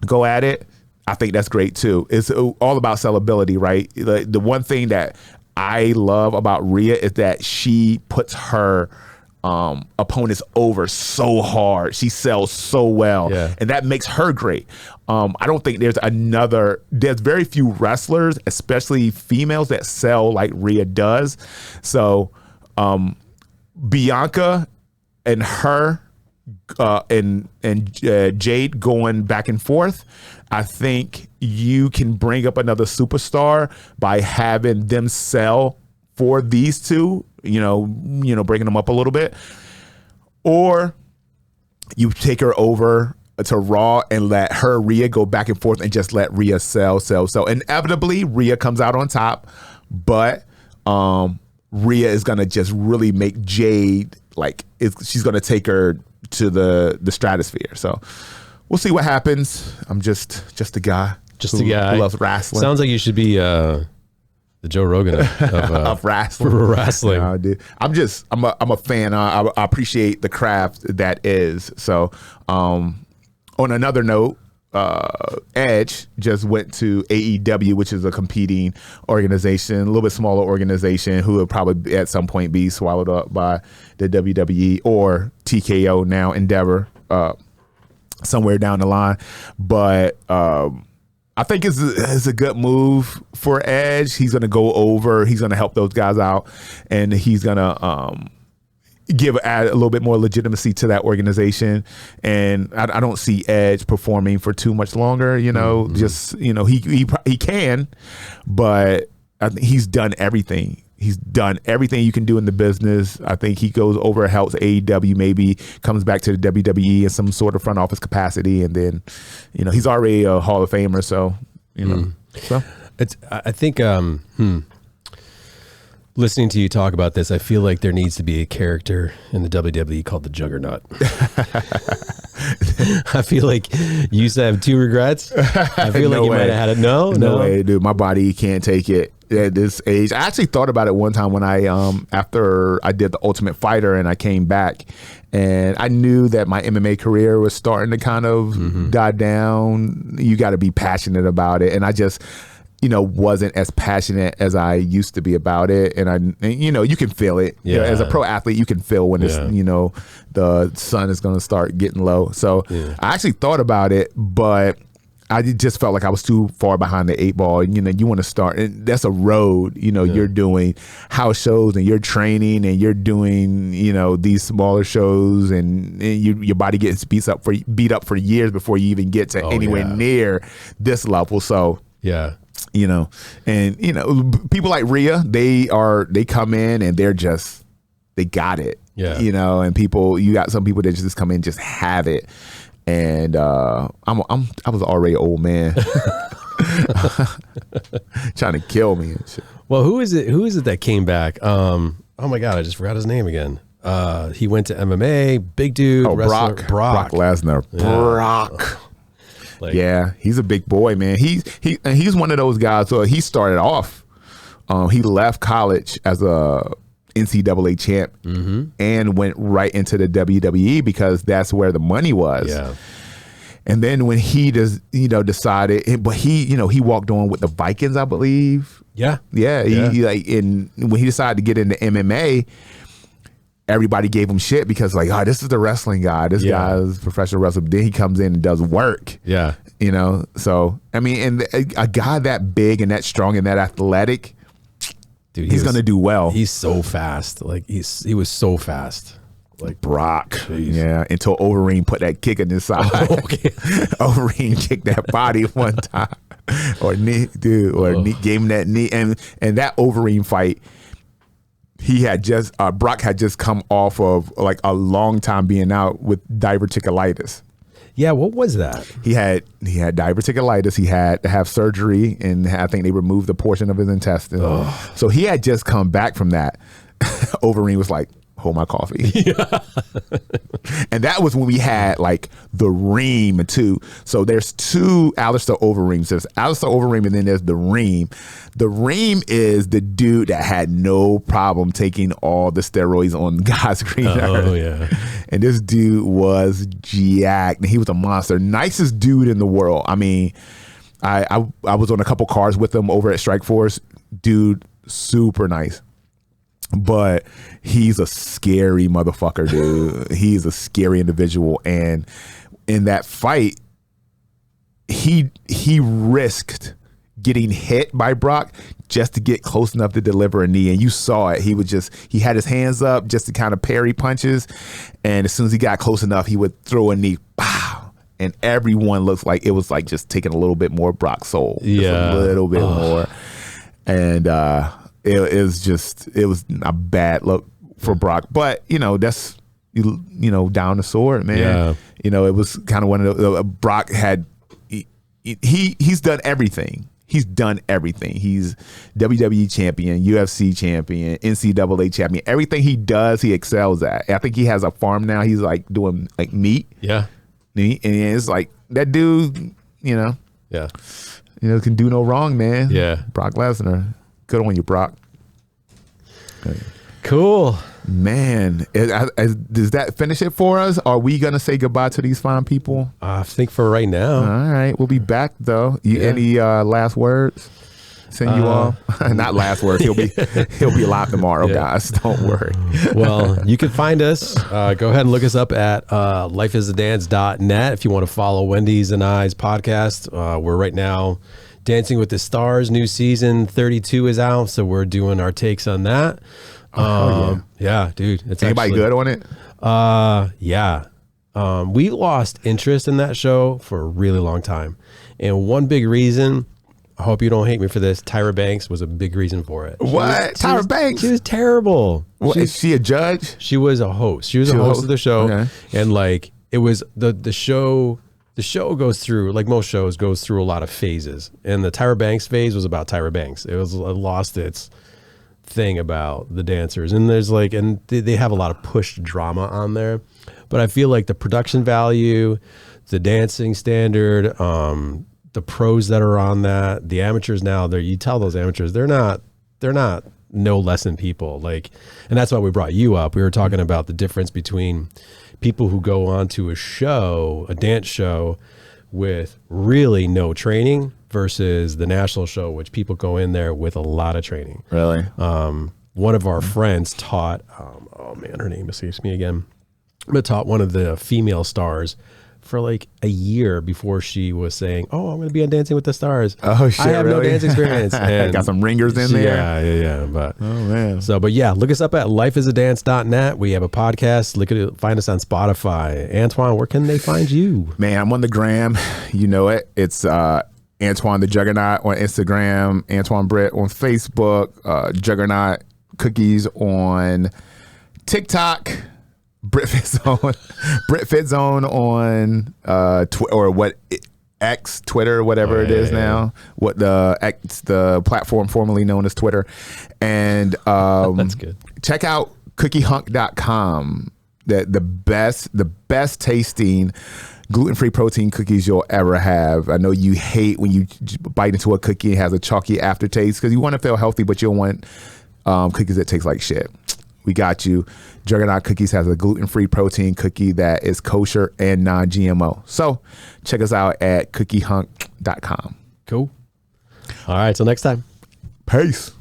go at it, I think that's great too. It's all about sellability, right? The one thing that I love about Rhea is that she puts her opponents over so hard. She sells so well, and that makes her great. I don't think there's very few wrestlers, especially females, that sell like Rhea does. So Bianca and her and Jade going back and forth, I think you can bring up another superstar by having them sell for these two, breaking them up a little bit, or you take her over to Raw and let her Rhea go back and forth and just let Rhea sell. Inevitably, Rhea comes out on top, but Rhea is gonna just really make Jade she's gonna take her to the stratosphere. So we'll see what happens. I'm just a guy. Who loves wrestling. Sounds like you should be the Joe Rogan of wrestling. Wrestling. No, dude. I'm a fan. I appreciate the craft that is. So, on another note, Edge just went to AEW, which is a competing organization, a little bit smaller organization, who will probably at some point be swallowed up by the WWE or TKO now Endeavor, somewhere down the line. But I think it's a good move for Edge. He's going to go over. He's going to help those guys out, and he's going to add a little bit more legitimacy to that organization. And I don't see Edge performing for too much longer. He can, but I think he's done everything. He's done everything you can do in the business. I think he goes over, helps AEW, maybe comes back to the WWE in some sort of front office capacity, and then, he's already a Hall of Famer. So, so I think listening to you talk about this, I feel like there needs to be a character in the WWE called the Juggernaut. I feel like you used to have 2 regrets. I feel like you might have had it. No way, dude. My body can't take it at this age. I actually thought about it one time when I after I did the Ultimate Fighter and I came back, and I knew that my MMA career was starting to kind of die down. You got to be passionate about it, and I just wasn't as passionate as I used to be about it. And you can feel it. Yeah. As a pro athlete, you can feel when it's, the sun is going to start getting low. So I actually thought about it, but I just felt like I was too far behind the 8 ball. And, you want to start, and that's a road, you're doing house shows and you're training and you're doing, these smaller shows, and your body gets beat up for years before you even get to anywhere near this level. So, yeah. And people like Rhea, they come in and they got it. Yeah. And you got some people that just come in and just have it. And I was already an old man trying to kill me and shit. Well, who is it that came back? Oh my God, I just forgot his name again. He went to MMA, big dude. Oh, wrestler, Brock Lesnar. Yeah. Brock. Like, Yeah, he's a big boy, man. He's one of those guys. So he started off. He left college as a NCAA champ and went right into the WWE because that's where the money was. Yeah. And then when he decided, but he walked on with the Vikings, I believe. Yeah. Yeah. When he decided to get into MMA, everybody gave him shit because this is the wrestling guy. This guy is a professional wrestler. Then he comes in and does work. Yeah. So, I mean, and a guy that big and that strong and that athletic, dude, he's going to do well. He's so fast. Like he was so fast. Like Brock. Jeez. Yeah. Until Overeem put that kick in his side. Oh, okay. Overeem kicked that body one time. Or knee, dude. Or gave him that knee. And that Overeem fight, Brock had just come off of a long time being out with diverticulitis. Yeah, what was that? He had diverticulitis. He had to have surgery, and I think they removed a portion of his intestine. Oh. So he had just come back from that. Overeem was like, hold my coffee. Yeah. And that was when we had the Ream too. So there's two Alistair Overeems. There's Alistair Overeem and then there's the Ream. The Ream is the dude that had no problem taking all the steroids on God's green earth. Oh yeah. And this dude was jacked. And he was a monster. Nicest dude in the world. I mean, I was on a couple cars with him over at Strikeforce. Dude, super nice. But he's a scary motherfucker, dude. He's a scary individual. And in that fight, he risked getting hit by Brock just to get close enough to deliver a knee. And you saw it. He had his hands up just to kind of parry punches. And as soon as he got close enough, he would throw a knee. Pow! And everyone looks like it was just taking a little bit more Brock's soul. Just a little bit more. And it was a bad look for Brock, but that's down the sword, man. Yeah. It was kind of one of the Brock had he's done everything. He's done everything. He's WWE champion, UFC champion, NCAA champion. Everything he does, he excels at. I think he has a farm now. He's doing meat. Yeah. And it's that dude, Yeah. Can do no wrong, man. Yeah. Brock Lesnar. Good on you, Brock. Cool. Man, does that finish it for us? Are we going to say goodbye to these fine people? I think for right now. All right. We'll be back, though. Any last words? Send you all? Not last words. He'll be live tomorrow, guys. Don't worry. Well, you can find us. Go ahead and look us up at lifeisthedance.net if you want to follow Wendy's and I's podcast. We're right now Dancing with the Stars, new season 32 is out, so we're doing our takes on that. Yeah, dude. It's anybody good on it? Yeah. We lost interest in that show for a really long time. And one big reason, I hope you don't hate me for this, Tyra Banks was a big reason for it. What? Tyra Banks? She was terrible. What, is she a judge? She was a host. She was a host of the show. Okay. And it was the show. The show goes through, like most shows, goes through a lot of phases. And the Tyra Banks phase was about Tyra Banks. It lost its thing about the dancers. And there's and they have a lot of pushed drama on there. But I feel like the production value, the dancing standard, the pros that are on that, the amateurs now, you tell those amateurs, they're not no less than people. And that's why we brought you up. We were talking about the difference between people who go on to a dance show with really no training versus the national show, which people go in there with a lot of training. Really? One of our friends taught, her name escapes me again, but taught one of the female stars for a year before she was saying, "Oh, I'm going to be on Dancing with the Stars." Oh shit! I have no dance experience. And got some ringers in there. Yeah. But oh man. But yeah, look us up at lifeisadance.net. We have a podcast. Look at it. Find us on Spotify. Antoine, where can they find you? Man, I'm on the gram. You know it. It's Antoine the Juggernaut on Instagram. Antoine Britt on Facebook. Juggernaut Cookies on TikTok. Brit Fit Zone on Twitter, whatever it is now. What the platform formerly known as Twitter, and that's good. Check out Cookiehunk.com. The best tasting gluten-free protein cookies you'll ever have. I know you hate when you bite into a cookie and it has a chalky aftertaste because you want to feel healthy, but you don't want cookies that taste like shit. We got you. Juggernaut Cookies has a gluten-free protein cookie that is kosher and non-GMO. So check us out at cookiehunk.com. Cool. All right, till next time. Peace.